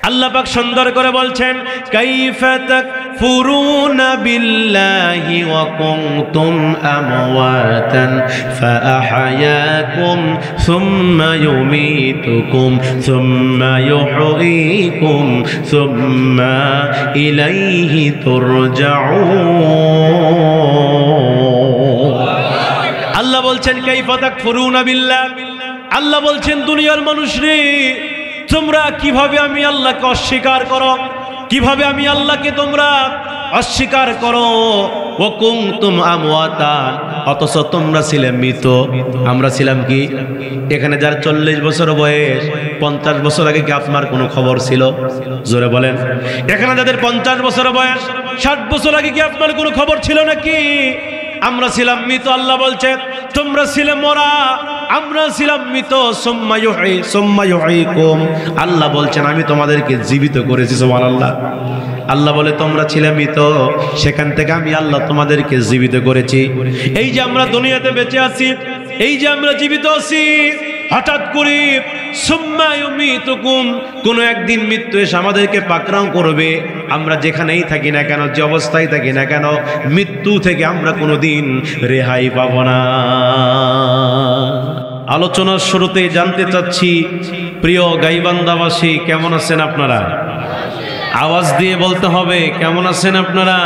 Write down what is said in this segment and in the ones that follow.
আল্লাহ পাক সুন্দর করে বলছেন কাইফা তাকফুরুনা বিল্লাহি ওয়া কুনতুম আমওয়াতান ফাআহয়াকুম সুম্মা ইউমীতুকুম সুম্মা ইউহয়ীকুম সুম্মা ইলাইহি তুরজাউন। আল্লাহ বলছেন কাইফা তাকফুরুনা বিল্লাহ, আল্লাহ বলছেন দুনিয়ার মানুষরে তোমরা কিভাবে আমি আল্লাহকে অস্বীকার করো, কিভাবে আমি আল্লাহকে তোমরা অস্বীকার করো। ওয়া কুনতুম আমওয়াতান, অথচ তোমরা ছিলে মৃত, আমরা ছিলাম কি? এখানে যার 40 বছর বয়স, 50 বছর আগে কি আপনার কোনো খবর ছিল? জোরে বলেন। এখানে যাদের 50 বছর বয়স, 60 বছর আগে কি আপনার কোনো খবর ছিল নাকি? আমরা ছিলাম মৃত। আল্লাহ বলছেন তোমরা ছিলে মরা, আমরা ছিলাম মৃত। সুম্মা ইউহয়ীকুম, আল্লাহ বলছেন আমি তোমাদেরকে জীবিত করেছি। সুবহানাল্লাহ। আল্লাহ বলে তোমরা ছিলে মৃত, সেখান থেকে আমি আল্লাহ তোমাদেরকে জীবিত করেছি। এই যে আমরা দুনিয়াতে বেঁচে আছি, এই যে আমরা জীবিত আছি, হঠাৎ করে সুম্মা ইউমীতুকুম, কোনো একদিন মৃত্যু এসে আমাদেরকে পাকড়াও করবে। আমরা যেখানেই থাকি না কেন, যে অবস্থায় থাকি না কেন, মৃত্যু থেকে আমরা কোনোদিন রেহাই পাবো না। আলোচনার শুরুতেই জানতে চাচ্ছি, প্রিয় গাইবান্ধাবাসী কেমন আছেন আপনারা? আওয়াজ দিয়ে বলতে হবে কেমন আছেন আপনারা।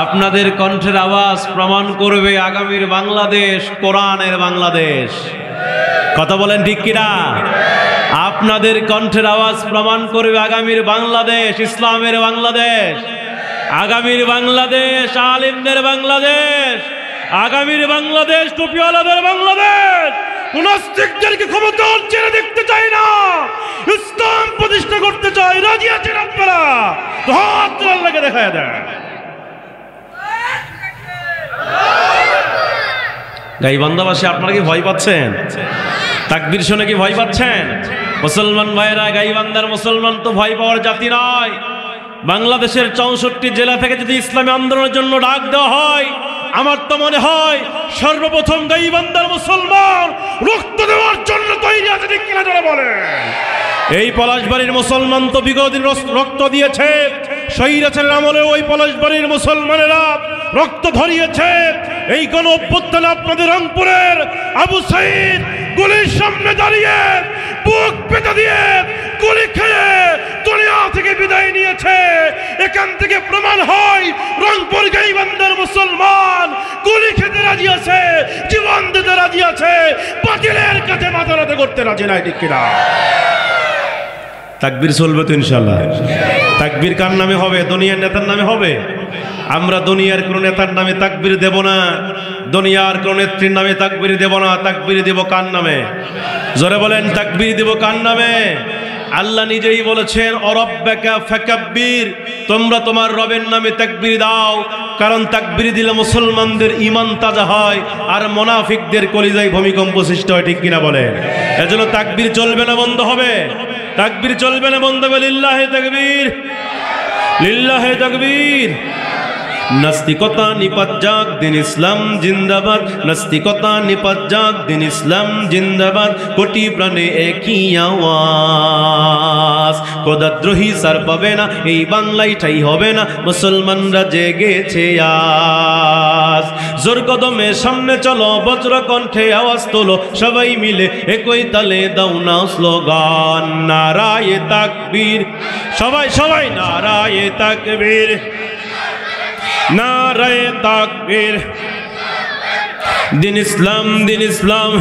আপনাদের কণ্ঠের আওয়াজ প্রমাণ করবে আগামীর বাংলাদেশ কোরআনের বাংলাদেশ। কথা বলেন ঠিক কিনা? আপনাদের কণ্ঠের আওয়াজ প্রমাণ করবে আগামীর বাংলাদেশ ইসলামের বাংলাদেশ, আগামীর বাংলাদেশ আলিমদের বাংলাদেশ, আগামীর বাংলাদেশ টুপিওয়ালাদের বাংলাদেশ। নাস্তিকদেরকে ক্ষমতা ছেড়ে দেখতে চাই না, ইসলাম প্রতিষ্ঠা করতে চাই। রাজি আছেন আপনারা? তো হাত আল্লাহকে দেখায় দেন। গাইবান্ধাবাসী আপনারা কি ভয় পাচ্ছেন? তাকবীর শুনে কি ভয় পাচ্ছেন? মুসলমান ভাইরা, গাইবান্ধার মুসলমান তো ভয় পাওয়ার জাতি নয়। বাংলাদেশের 64 জেলা থেকে যদি ইসলামী আন্দোলনের জন্য ডাক দেওয়া হয়, আমার তো মনে হয় সর্বপ্রথম গাইবান্ধার মুসলমান রক্ত দেওয়ার জন্য তৈরি আছে। ঠিক কিনা যারা বলেন? এই পলাশবাড়ির মুসলমান তো বিগত দিন রক্ত দিয়েছে, স্বৈরাচারের আমলে ওই পলাশবাড়ির মুসলমানেরা রক্ত ধরিয়েছে। এই কোন অভ্যুত্থান আপনাদের রংপুরের আবু সাইদ গুলির সামনে দাঁড়িয়ে বুক পেতে দিয়ে গুলি খেয়ে দুনিয়া থেকে বিদায় নিয়েছে। এখান থেকে প্রমাণ হয় রংপুর গাইবান্ধার মুসলমান গুলি খেতে রাজি আছে, জীবন দিতে রাজি আছে, বাতিলের কাছে মাথা নত করতে রাজি নাই। ঠিক কিনা? তাকবীর চলবে তো ইনশাআল্লাহ? তাকবীর কার নামে হবে? দুনিয়ার নেতার নামে হবে? আমরা দুনিয়ার কোন নেতার নামে তাকবীর দেব না, দুনিয়ার কোন নেত্রীর নামে তাকবীর দেব না। তাকবীর দেব কার নামে? জোরে বলেন, তাকবীর দেব কার নামে? আল্লাহ নিজেই বলেছেন অরব্বাকা ফাকাব্বির, তোমরা তোমার রবের নামে তাকবীর দাও। কারণ তাকবীর দিলে মুসলমানদের ঈমান তাজা হয় আর মুনাফিকদের কলিজায় ভূমিকম্প সৃষ্টি হয়। ঠিক কিনা বলেন? এজন্য তাকবীর চলবে না, বন্ধ হবে। তাকবীর চলবে না, বন্ধ হবে। লিল্লাহি তাকবীর, লিল্লাহি তাকবীর। নাস্তিকতা নিপাত যাক, দিন ইসলাম জিন্দাবাদ। নাস্তিকতা নিপাত যাক, দিন ইসলাম জিন্দাবাদ। কোটি প্রাণে একই আওয়াজ, খোদাদ্রোহী সার পাবে না, এই বাংলায় ঠাই হবে না। মুসলমানরা জেগেছে আজ, জোর কদমে সামনে চলো, বজ্র কণ্ঠে আওয়াজ তোলো, সবাই মিলে একই তালে দাও না স্লোগান। নারায়ে তাকবীর, সবাই সবাই নারায়ে তাকবীর, নারায়ে তাকবীর। দিন ইসলাম, দিন ইসলাম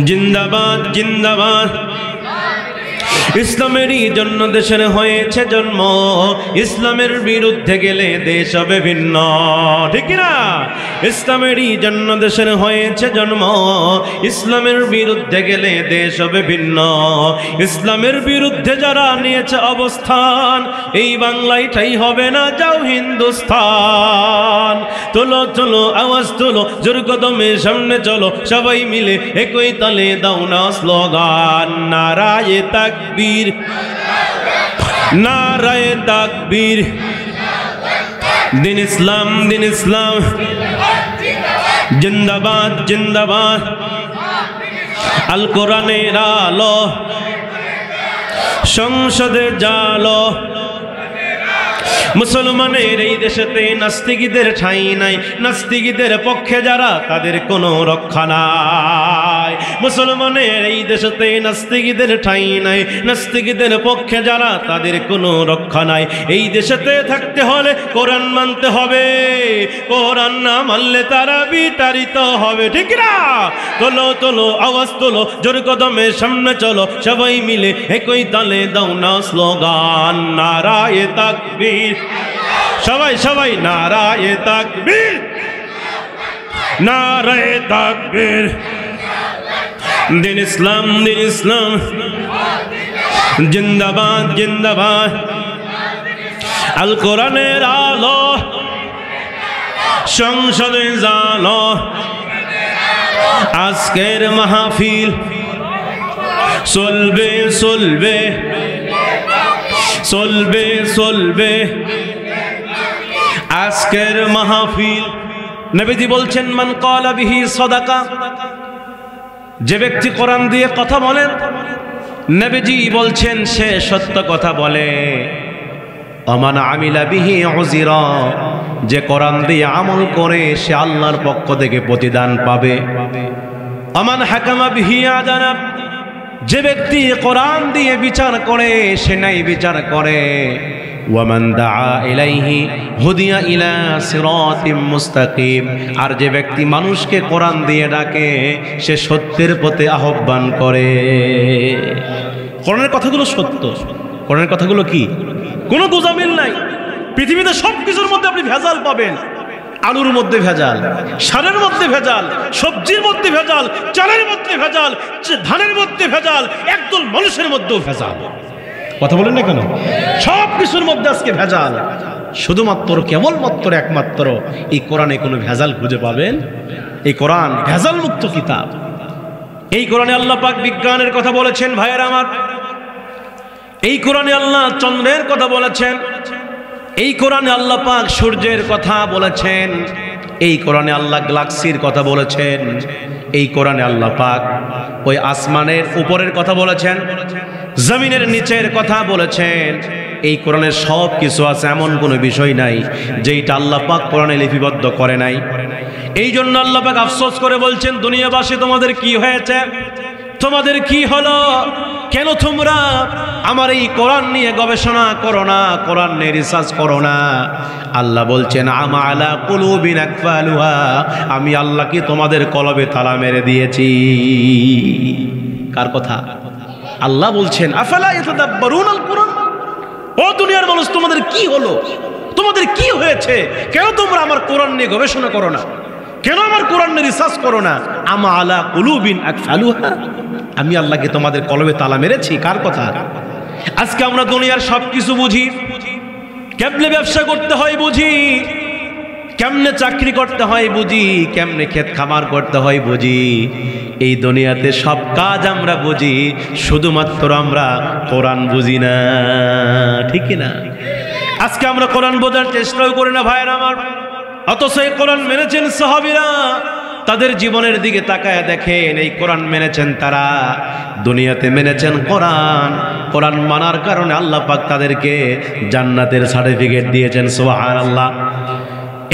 জিন্দাবাদ, জিন্দাবাদ। ইসলামেরই জন্য দেশের হয়েছে জন্ম, ইসলামের বিরুদ্ধে গেলে দেশ হবে ভিন্ন। ঠিক না? ইসলামেরই জন্য দেশের হয়েছে জন্ম, ইসলামের বিরুদ্ধে গেলে দেশ হবে ভিন্ন। ইসলামের বিরুদ্ধে যারা নিয়েছে অবস্থান, এই বাংলায় ঠাই হবে না, যাও হিন্দুস্তান। তোলো তোলো আওয়াজ তোলো, জোর কদমে সামনে চলো, সবাই মিলে একই তালে দাও না স্লোগান। নারায়ে তাকবীর, নারায়ে তাকবীর। দিন ইসলাম, দিন ইসলাম জিন্দাবাদ, জিন্দাবাদ। আল কোরআনের আলো, সংসদে জালো মুসলমানের এই দেশেতে নাস্তিকদের ঠাঁই নাই, নাস্তিকদের পক্ষে যারা তাদের কোনো রক্ষা নাই। মুসলমানের এই দেশেতে নাস্তিকদের ঠাঁই নাই, নাস্তিকদের পক্ষে যারা তাদের কোনো রক্ষা নাই। এই দেশেতে থাকতে হলে কোরআন মানতে হবে, কোরআন না মানলে তারা বিতাড়িত হবে, ঠিক না? তোলো তোলো আওয়াজ তোলো, জোর কদমে সামনে চলো, সবাই মিলে একই তালে দাও না স্লোগান, নারায়ে তাকবীর। সবাই সবাই নারায়ে তাকবীর, নারায়ে তাকবীর। দিন ইসলাম, দিন ইসলাম জিন্দাবাদ, জিন্দাবাদ। আল কোরআনের আলো সংসদে জালো, আজকের মাহফিল চলবে চলবে চলবে চলবে। আজকের মাহফিল নবীজি বলছেন মান ক্বালা বিহি সাদাকা, যে ব্যক্তি কোরআন দিয়ে কথা বলেন নবীজি বলছেন সে সত্য কথা বলে। ওমান আমিলা বিহি উযিরা, যে কোরআন দিয়ে আমল করে সে আল্লাহর পক্ষ থেকে প্রতিদান পাবে। ওমান হাকামা বিহি আদালা, যে ব্যক্তি কোরআন দিয়ে বিচার করে সে ন্যায় বিচার করে। ওয়ামান দাআ ইলাইহি হুদিয়া ইলা সিরাতিম মুস্তাকিম, আর যে ব্যক্তি মানুষকে কোরআন দিয়ে ডাকে সে সত্যের পথে আহ্বান করে। কোরআনের কথাগুলো সত্য, কোরআনের কথাগুলো কি? কোনো গোজামিল নাই। পৃথিবীতে সব কিছুর মধ্যে আপনি ভেজাল পাবেন। আলুর মধ্যে ভেজাল, সারের মধ্যে ভেজাল, সবজির মধ্যে ভেজাল, চালের মধ্যে ভেজাল, ধানের মধ্যে ভেজাল, একদল মানুষের মধ্যেও ভেজাল। কথা বলেন না কেন? সব কিছুর মধ্যে আজকে ভেজাল। শুধুমাত্র কেবলমাত্র একমাত্র এই কোরআনে কোনো ভেজাল খুঁজে পাবেন? এই কোরআন ভেজাল মুক্ত কিতাব। এই কোরআনে আল্লাহ পাক বিজ্ঞানের কথা বলেছেন ভাইয়েরা আমার। এই কোরআনে আল্লাহ চন্দ্রের কথা বলেছেন। এই কোরআনে আল্লাহ পাক সূর্যের কথা বলেছেন। এই কোরআনে আল্লাহ গ্যালাক্সির কথা বলেছেন। এই কোরআনে আল্লাহ পাক ওই আসমানের উপরের কথা বলেছেন, জমিনের নিচের কথা বলেছেন। এই কোরআনের সব কিছু আছে, এমন কোনো বিষয় নাই যেটা আল্লাহ পাক কোরআনে লিপিবদ্ধ করে নাই। এই জন্য আল্লাহ পাক আফসোস করে বলছেন, দুনিয়াবাসী তোমাদের কি হয়েছে, তোমাদের কি হলো, কেন তোমরা আমার এই কোরআন নিয়ে গবেষণা করো না, কোরআন নিয়ে রিসার্চ করো না? আল্লাহ বলছেন আমা আলা কুলুবিন আকফালুহা, আমি আল্লাহ কি তোমাদের কলবে তালা মেরে দিয়েছি। কার কথা? আল্লাহ বলছেন আফালা ইয়াতাদাব্বারুনাল কুরআন, ও দুনিয়ার মানুষ তোমাদের কি হলো, তোমাদের কি হয়েছে, কেন তোমরা আমার কোরআন নিয়ে গবেষণা করো না, কেন আমার কোরআন নিয়ে রিসার্চ করো না? আমা আলা কুলুবিন আকফালুহা, আমি আল্লাহকে তোমাদের কলবে তালা মেরেছি। কার কথা? আজকে আমরা দুনিয়ার সব কিছু বুঝি, কেমনে ব্যবসা করতে হয় বুঝি, কেমনে চাকরি করতে হয় বুঝি, কেমনে ক্ষেত খামার করতে হয় বুঝি। এই দুনিয়াতে সব কাজ আমরা বুঝি, শুধুমাত্র আমরা কোরআন বুঝি না, ঠিক না? আজকে আমরা কোরআন বোঝার চেষ্টাও করি না ভাইয়ের আমার। অথচ এই কোরআন মেনেছেন সাহাবীরা, তাদের জীবনের দিকে তাকায় দেখেন এই কোরআন মেনেছেন তারা, দুনিয়াতে মেনেছেন কোরআন। কোরআন মানার কারণে আল্লাহ পাক তাদেরকে জান্নাতের সার্টিফিকেট দিয়েছেন, সুবহানাল্লাহ।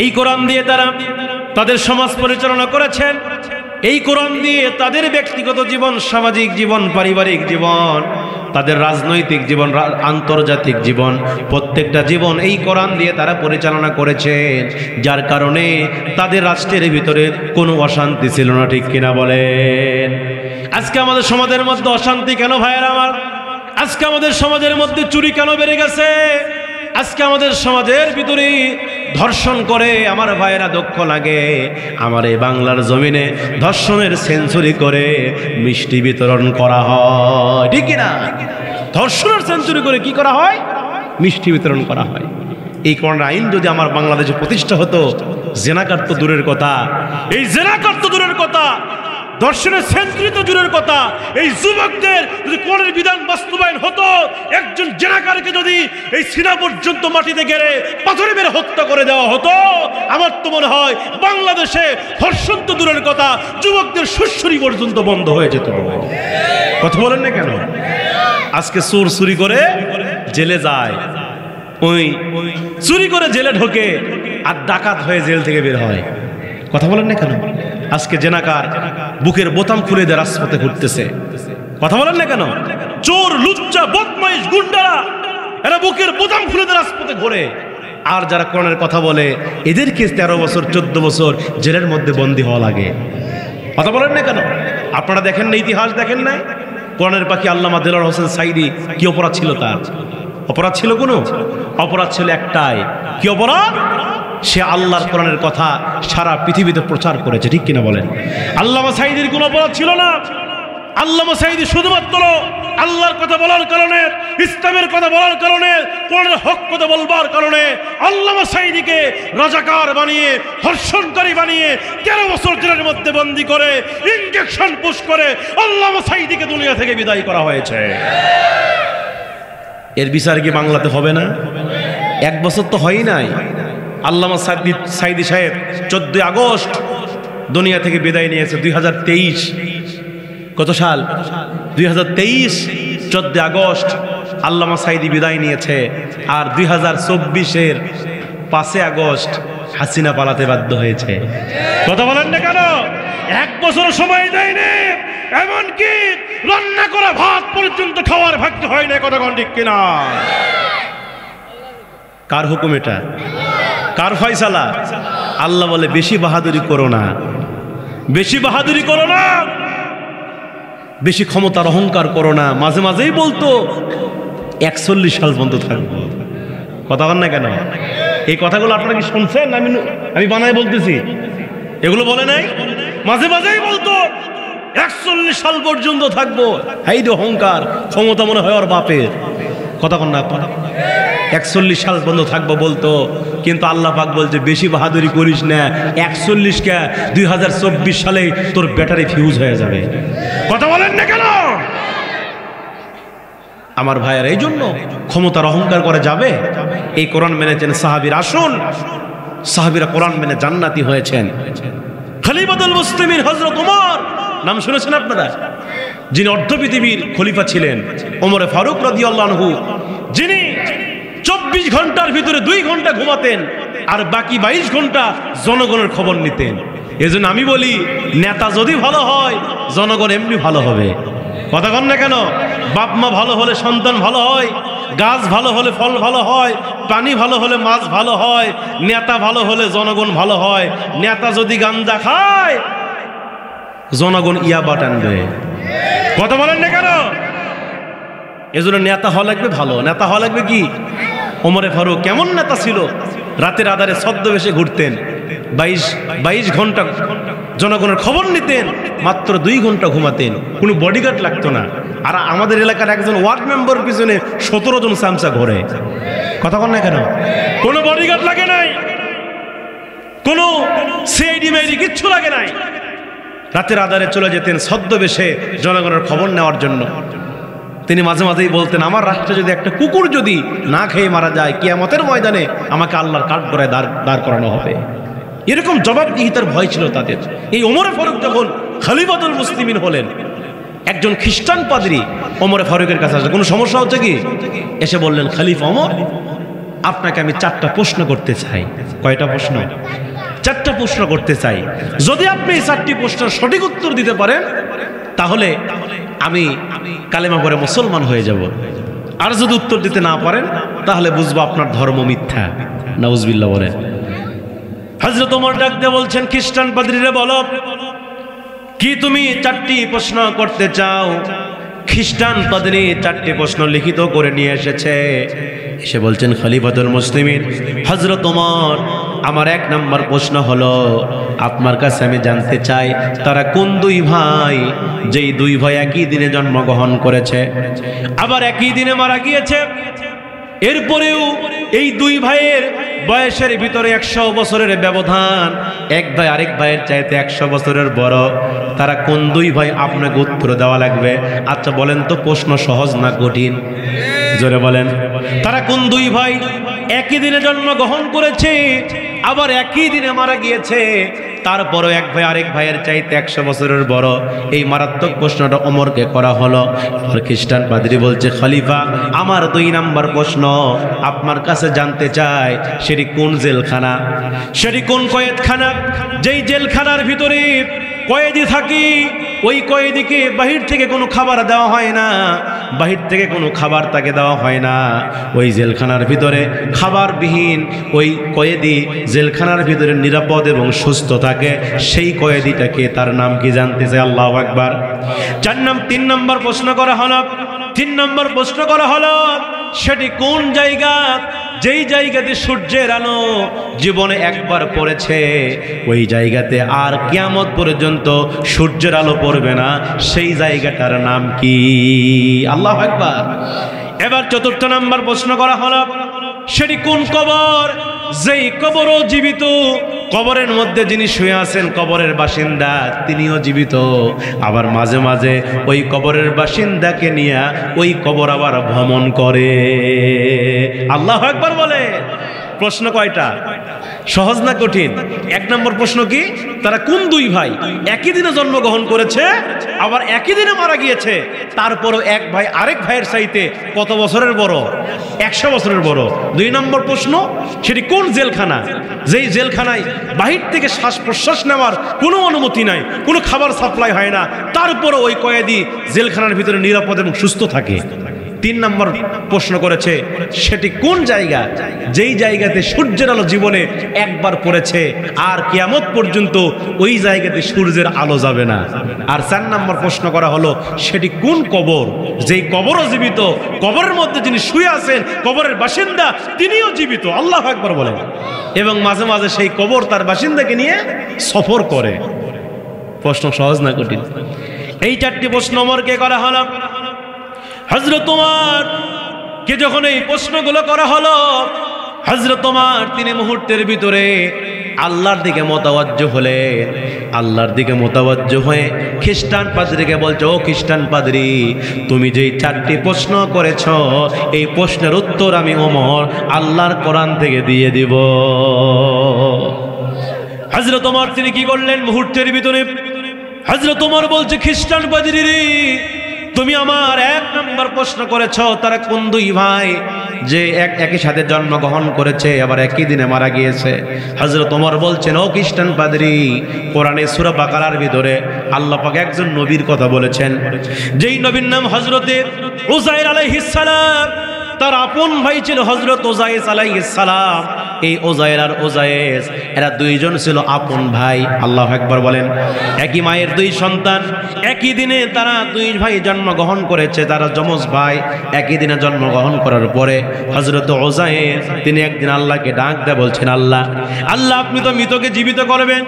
এই কোরআন দিয়ে তারা তাদের সমাজ পরিচালনা করেছেন। এই কোরআন দিয়ে তাদের ব্যক্তিগত জীবন, সামাজিক জীবন, পারিবারিক জীবন, তাদের রাজনৈতিক জীবন, আন্তর্জাতিক জীবন, প্রত্যেকটা জীবন এই কোরআন দিয়ে তারা পরিচালনা করেছেন। যার কারণে তাদের রাষ্ট্রের ভিতরে কোনো অশান্তি ছিল না, ঠিক কিনা বলেন? আজকে আমাদের সমাজের মধ্যে অশান্তি কেন ভাইয়েরা আমার? আজকে আমাদের সমাজের মধ্যে চুরি কেন বেড়ে গেছে? আজকে আমাদের সমাজের ভিতরে ধর্ষণ করে আমার ভাইয়েরা দুঃখ লাগে। আমার এই বাংলার জমিনে ধর্ষণের সেঞ্চুরি করে মিষ্টি বিতরণ করা হয়, ঠিক না? ধর্ষণের সেঞ্চুরি করে কি করা হয়? মিষ্টি বিতরণ করা হয়। এই কোরআনের আইন যদি আমার বাংলাদেশে প্রতিষ্ঠা হতো, জেনাকার তো দূরের কথা, এই জেনাকার তো দূরের কথা, ধর্ষণের সেঞ্চুরি তো দূরের কথা, এই যুবকদের যদি কোরআনের বিধান বাস্তবায়ন হতো, একজন জেনাকারকে যদি এই সিনা পর্যন্ত মাটিতে গেড়ে পাথরে মেরে হত্যা করে দেওয়া হতো, আমার তো মনে হয় বাংলাদেশে ধর্ষণ তো দূরের কথা, যুবকদের সুশ্রী পর্যন্ত বন্ধ হয়ে যেত। কথা বলেন না কেন? আজকে চোর চুরি করে জেলে যায়, ওই চুরি করে জেলে ঢোকে আর ডাকাত হয়ে জেল থেকে বের হয়। কথা বলেন না কেন? আজকে জেনাকার বুকের বোতাম খুলে দিয়ে রাজপথে ঘুরতেছে। কথা বলেন না কেন? চোর, লুচ্চা, বদমাইশ, গুন্ডারা এরা বুকের বোতাম খুলে দিয়ে রাজপথে ঘোরে। আর যারা কোরআনের কথা বলে এদেরকে 13 বছর 14 বছর জেলের মধ্যে বন্দী হওয়া লাগে। কথা বলেন না কেন? আপনারা দেখেন না, ইতিহাস দেখেন না? কোরআনের পাখি আল্লামা দেলোয়ার হোসেন সাঈদী কি অপরাধ ছিল তার? অপরাধ ছিল কোনো? অপরাধ ছিল একটাই। কি অপরাধ? সে আল্লাহর কোরআনের কথা সারা পৃথিবীতে প্রচার করেছে। ঠিক কিনা বলেন? আল্লামা সাঈদীর কোনো অপরাধ ছিল না। আল্লামা সাঈদী শুধুমাত্র আল্লাহর কথা বলার কারণে, ইসলামের কথা বলার কারণে, কোরআনের হক কথা বলবার কারণে আল্লামা সাঈদীকে রাজাকার বানিয়ে, ধর্ষণকারী বানিয়ে 13 বছর জেলের মধ্যে বন্দী করে ইনজেকশন পুশ করে আল্লামা সাঈদীকে দুনিয়া থেকে বিদায় করা হয়েছে। এর বিচার কি বাংলাতে হবে না? 1 বছর তো হয়ই নাই। আল্লামা সাঈদী সাহেব 14 আগস্ট দুনিয়া থেকে বিদায় নিয়েছে। 2023 কত সাল? 2023 14 আগস্ট আল্লামা সাঈদী বিদায় নিয়েছে। আর 2024-এর 5 আগস্ট হাসিনা পালাতে বাধ্য হয়েছে। কথা বলেন না কেন? 1 বছর সময় দেয়নি, এমনকি রান্না করা ভাত পর্যন্ত খাওয়ার ভাগ্য হয় না। কথা কোন ঠিক কিনা? কার হুকুম এটা? কার ফয়সালা? আল্লাহ বলে বেশি বাহাদুরি করো না, বেশি বাহাদুরি করো না, বেশি ক্ষমতার অহংকার করো না। মাঝে মাঝেই বলতো 41 সাল পর্যন্ত থাকবো। কথা বল না কেন? এই কথাগুলো আপনারা কি শুনছেন? আমি বানায় বলতেছি, এগুলো বলে নাই। মাঝে মাঝেই বলতো 41 সাল পর্যন্ত থাকবো। এই যে অহংকার, ক্ষমতা মনে হয় ওর বাপের। কথা কন না আপনারা? 41 সাল পর্যন্ত থাকবো বলতো, কিন্তু আল্লাহ পাক বলছে বেশি বাহাদুরি করিস না। 41 কে 2024 সালে তোর ব্যাটারি ফিউজ হয়ে যাবে। কথা বলেন না কেন? আমার ভাইয়ের এই জন্য ক্ষমতার অহংকার করে যাবে? এই কোরআন মেনেছেন সাহাবীরা। আসুন, সাহাবীরা কোরআন মেনে জান্নাতি হয়েছেন। খলিফাতুল মুসলিমিন হযরত ওমর নাম শুনেছেন আপনারা? যিনি অর্ধ পৃথিবীর খলিফা ছিলেন, ওমরে ফারুক রাদিয়াল্লাহু আনহু, যিনি 24 ঘন্টার ভিতরে 2 ঘন্টা ঘুমাতেন আর বাকি 22 ঘন্টা জনগণের খবর নিতেন। এজন্য আমি বলি, নেতা যদি ভালো হয় জনগণ এমনি ভালো হবে। কথা কন না কেন? বাপ মা ভালো হলে সন্তান ভালো হয়, গাছ ভালো হলে ফল ভালো হয়, পানি ভালো হলে মাছ ভালো হয়, নেতা ভালো হলে জনগণ ভালো হয়। নেতা যদি গাঞ্জা খায় জনগণ ইয়াবা টানবে। কথা বলেন না কেন? এজন্য নেতা হওয়া লাগবে ভালো। নেতা হওয়া লাগবে কি? ওমরে ফারুক কেমন নেতা ছিল? রাতের আধারে ছদ্মবেশে ঘুরতেন, 22 ঘন্টা জনগণের খবর নিতেন, মাত্র 2 ঘন্টা ঘুমাতেন, কোনো বডিগার্ড লাগতো না। আর আমাদের এলাকার একজন ওয়ার্ড মেম্বার পিছনে 17 জন চামচা ঘোরে। কথা বল না কেন? কোনো বডিগার্ড লাগে নাই, কোনো সিআইডি মাইডি কিচ্ছু লাগে নাই। রাতের আধারে চলে যেতেন ছদ্মবেশে জনগণের খবর নেওয়ার জন্য। তিনি মাঝে মাঝেই বলতেন, আমার রাষ্ট্রে যদি একটা কুকুর যদি না খেয়ে মারা যায়, কিয়ামতের ময়দানে আমাকে আল্লাহর কাঠগড়ায় দাঁড় করানো হবে। এরকম জবাবদিহিতার ভয় ছিল তাদের। এই ওমরে ফারুক যখন খলিফাতুল মুসলিমিন হলেন, একজন খ্রিস্টান পাদ্রী ওমরে ফারুকের কাছে আসে, কোনো সমস্যা হচ্ছে কি? এসে বললেন, খলিফা ওমর, আপনাকে আমি 4টা প্রশ্ন করতে চাই। কয়টা প্রশ্ন? 4টা প্রশ্ন করতে চাই। যদি আপনি এই 4টি প্রশ্নের সঠিক উত্তর দিতে পারেন তাহলে আমি কালেমা পড়ে মুসলমান হয়ে যাব। আর যদি উত্তর দিতে না পারেন তাহলে বুঝবো আপনার ধর্ম মিথ্যা। নাউজুবিল্লাহ বলেন। হযরত ওমর ডাক দিয়ে বলছেন, খ্রিস্টান পাদ্রীরে বলো, কি তুমি 4টি প্রশ্ন করতে চাও? খ্রিস্টান পাদ্রী 4টি প্রশ্ন লিখিত করে নিয়ে এসেছে। এসে বলছেন, খলিফাতুল মুসলিমিন হযরত ওমর, আমার 1 নম্বর প্রশ্ন হলো, আপনার কাছে আমি জানতে চাই তারা কোন 2 ভাই, যেই 2 ভাই একই দিনে জন্মগ্রহণ করেছে, আবার একই দিনে মারা গিয়েছে। এরপরেও এই 2 ভাইয়ের বয়সের ভিতরে 100 বছরের ব্যবধান, এক ভাই আরেক ভাইয়ের চাইতে 100 বছরের বড়। তারা কোন 2 ভাই? আপনাকে উত্তর দেওয়া লাগবে। আচ্ছা বলেন তো, প্রশ্ন সহজ না কঠিন? জোরে বলেন। তারা কোন 2 ভাই একই দিনে জন্মগ্রহণ করেছে, আবার একই দিনে মারা গিয়েছে? তারপরও এক ভাই আরেক ভাইয়ের চাইতে 100 বছরের বড়। এই মারাত্মক প্রশ্নটা ওমরকে করা হলো। আর খ্রিস্টান পাদ্রী বলছে, খলিফা আমার 2 নম্বর প্রশ্ন আপনার কাছে জানতে চাই, সেটি কোন জেলখানা, সেটি কোন কয়েদখানা, যেই জেলখানার ভিতরে কয়েদি থাকি, ওই কয়েদিকে বাহির থেকে কোনো খাবার দেওয়া হয় না, বাহির থেকে কোনো খাবার তাকে দেওয়া হয় না। ওই জেলখানার ভিতরে খাবারবিহীন ওই কয়েদি জেলখানার ভিতরে নিরাপদ এবং সুস্থ থাকে, সেই কয়েদিটাকে, তার নাম কি জানতে চাই? আল্লাহু আকবার। 3 নম্বর প্রশ্ন করা হলো, 3 নম্বর প্রশ্ন করা হলো, সেটি কোন জায়গা, যেই জায়গাতে সূর্যের আলো জীবনে একবার পড়েছে, ওই জায়গাতে আর কিয়ামত পর্যন্ত সূর্যের আলো পড়বে না, সেই জায়গাটার নাম কি? আল্লাহু আকবার। এবার 4 নম্বর প্রশ্ন করা হলো, সেটি কোন কবর, যেই কবরও জীবিত, কবরের মধ্যে যিনি শুয়ে আছেন কবরের বাসিন্দা তিনিও জীবিত, আবার মাঝে মাঝে ওই কবরের বাসিন্দাকে নিয়ে ওই কবর আবার ভ্রমণ করে। আল্লাহু আকবার বলে। প্রশ্ন কয়টা? সহজ না কঠিন? 1 নম্বর প্রশ্ন কি, তারা কোন 2 ভাই একই দিনে জন্মগ্রহণ করেছে, আবার একই দিনে মারা গিয়েছে, তারপরও এক ভাই আরেক ভাইয়ের চাইতে কত বছরের বড়? 100 বছরের বড়। 2 নম্বর প্রশ্ন, সেটি কোন জেলখানা, যেই জেলখানায় বাহির থেকে শ্বাস প্রশ্বাস নেওয়ার কোনো অনুমতি নাই, কোনো খাবার সাপ্লাই হয় না, তারপরও ওই কয়েদি জেলখানার ভিতরে নিরাপদ এবং সুস্থ থাকে। 3 নম্বর প্রশ্ন করেছে, সেটি কোন জায়গা, যেই জায়গাতে সূর্যের আলো জীবনে একবার পড়েছে আর কিয়ামত পর্যন্ত ওই জায়গাতে সূর্যের আলো যাবে না। আর 4 নম্বর প্রশ্ন করা হলো, সেটি কোন কবর, যেই কবরও জীবিত, কবরের মধ্যে যিনি শুয়ে আছেন কবরের বাসিন্দা তিনিও জীবিত। আল্লাহু আকবার বলেন। এবং মাঝে মাঝে সেই কবর তার বাসিন্দাকে নিয়ে সফর করে। প্রশ্ন সহজ না কঠিন? এই 4টি প্রশ্ন ওমরকে করা হলো। হযরত ওমর কে যখন এই প্রশ্নগুলো করা হলো, হযরত ওমর তিনি মুহূর্তের ভিতরে আল্লাহর দিকে মোতাওয়াজ্জহ হলেন। আল্লাহর দিকে মোতাওয়াজ্জহ হয়ে খ্রিস্টান পাদ্রীকে বলছে, ও খ্রিস্টান পাদ্রী, তুমি যেই 4টি প্রশ্ন করেছ, এই প্রশ্নের উত্তর আমি ওমর আল্লাহর কোরআন থেকে দিয়ে দিব। হযরত ওমর তিনি কি করলেন, মুহূর্তের ভিতরে হযরত ওমর বলছে, খ্রিস্টান পাদ্রী রে, তুমি আমার 1 নম্বর প্রশ্ন করেছ, তারা কোন 2 ভাই যে একই সাথে জন্মগ্রহণ করেছে আবার একই দিনে মারা গিয়েছে। হযরত ওমর বলছেন, ও খ্রিস্টান পাদ্রী, কোরআনে সূরা বাকারার ভিতরে আল্লাহ পাক একজন নবীর কথা বলেছেন, যেই নবীর নাম হযরতে উযাইর আলাইহিস সালাম। তার আপন ভাই ছিল হযরত ওজাইস আলাইহিস সালাম। এই ওজাইর আর ওজাইস এরা 2 জন ছিল আপন ভাই। আল্লাহু আকবার বলেন। একই মায়ের 2 সন্তান, একই দিনে তারা 2 ভাই জন্মগ্রহণ করেছে, তারা যমজ ভাই। একই দিনে জন্মগ্রহণ করার পরে হযরত ওজাইস তিনি একদিন আল্লাহকে ডাক দিয়ে বলছেন, আল্লাহ আল্লাহ আপনি তো মৃতকে জীবিত করবেন,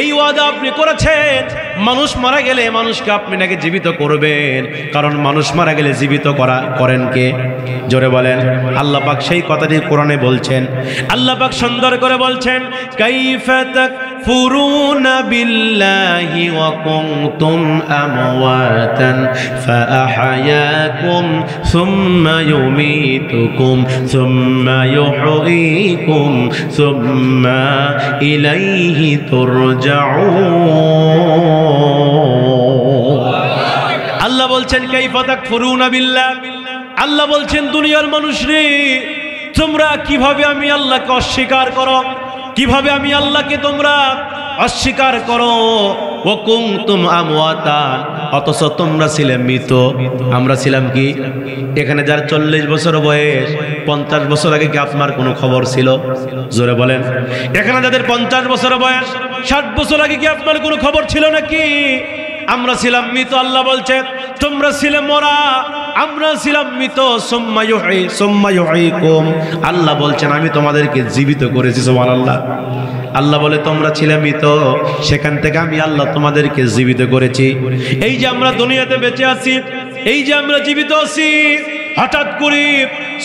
এই ওয়াদা আপনি করেছেন, মানুষ মারা গেলে মানুষকে আপনি নাকি জীবিত করবেন, কারণ মানুষ মারা গেলে জীবিত করেন কে? জোরে বলেন। আল্লাহ পাক সেই কথাটি কোরআনে বলছেন। আল্লাহ পাক সুন্দর করে বলছেন, কাইফা তাকফুরুনা বিল্লাহি ওয়া কুনতুম আমওয়াতান ফাআহয়াকুম সুম্মা ইউমীতুকুম সুম্মা ইউহয়ীকুম সুম্মা ইলাইহি তুরজাউন। আল্লাহ বলছেন, কাইফা তাকফুরুনা বিল্লাহ, আল্লাহ বলছেন দুনিয়ার মানুষ রে, তোমরা কিভাবে আমি আল্লাহকে অস্বীকার করো, কিভাবে আমি আল্লাহকে তোমরা অস্বীকার করো। ওয়া কুনতুম আমওয়াতান, অথচ তোমরা ছিলে মৃত, আমরা ছিলাম কি? এখানে যার 40 বছর বয়স, 50 বছর আগে কি আপনার কোনো খবর ছিল? জোরে বলেন। এখানে যাদের 50 বছর বয়স, 60 বছর আগে কি আপনার কোনো খবর ছিল নাকি? আমরা ছিলাম মৃত। আল্লাহ বলছেন, তোমরা ছিলে মরা, আমরা ছিলাম মৃত। সুম্মা ইউহয়ীকুম, আল্লাহ বলছেন আমি তোমাদেরকে জীবিত করেছি। সুবহানাল্লাহ। আল্লাহ বলে তোমরা ছিলে মৃত, সেখান থেকে আমি আল্লাহ তোমাদেরকে জীবিত করেছি। এই যে আমরা দুনিয়াতে বেঁচে আছি, এই যে আমরা জীবিত আছি, হঠাৎ করে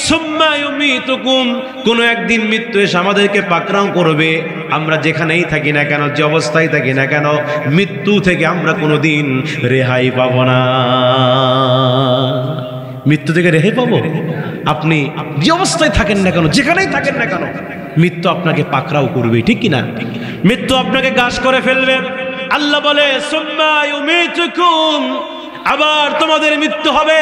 সুম্মা ইউমীতুকুম, কোনো একদিন মৃত্যু এসে আমাদেরকে পাকড়াও করবে। আমরা যেখানেই থাকি না কেন, যে অবস্থায় থাকি না কেন, মৃত্যু থেকে আমরা কোনোদিন রেহাই পাবো না। মৃত্যু থেকে রেহাই পাবো? আপনি যে অবস্থায় থাকেন না কেন, যেখানেই থাকেন না কেন, মৃত্যু আপনাকে পাকড়াও করবে, ঠিক কিনা? মৃত্যু আপনাকে গ্রাস করে ফেলবে। আল্লাহ বলে সুম্মা ইউমিতুকুম, আবার তোমাদের মৃত্যু হবে,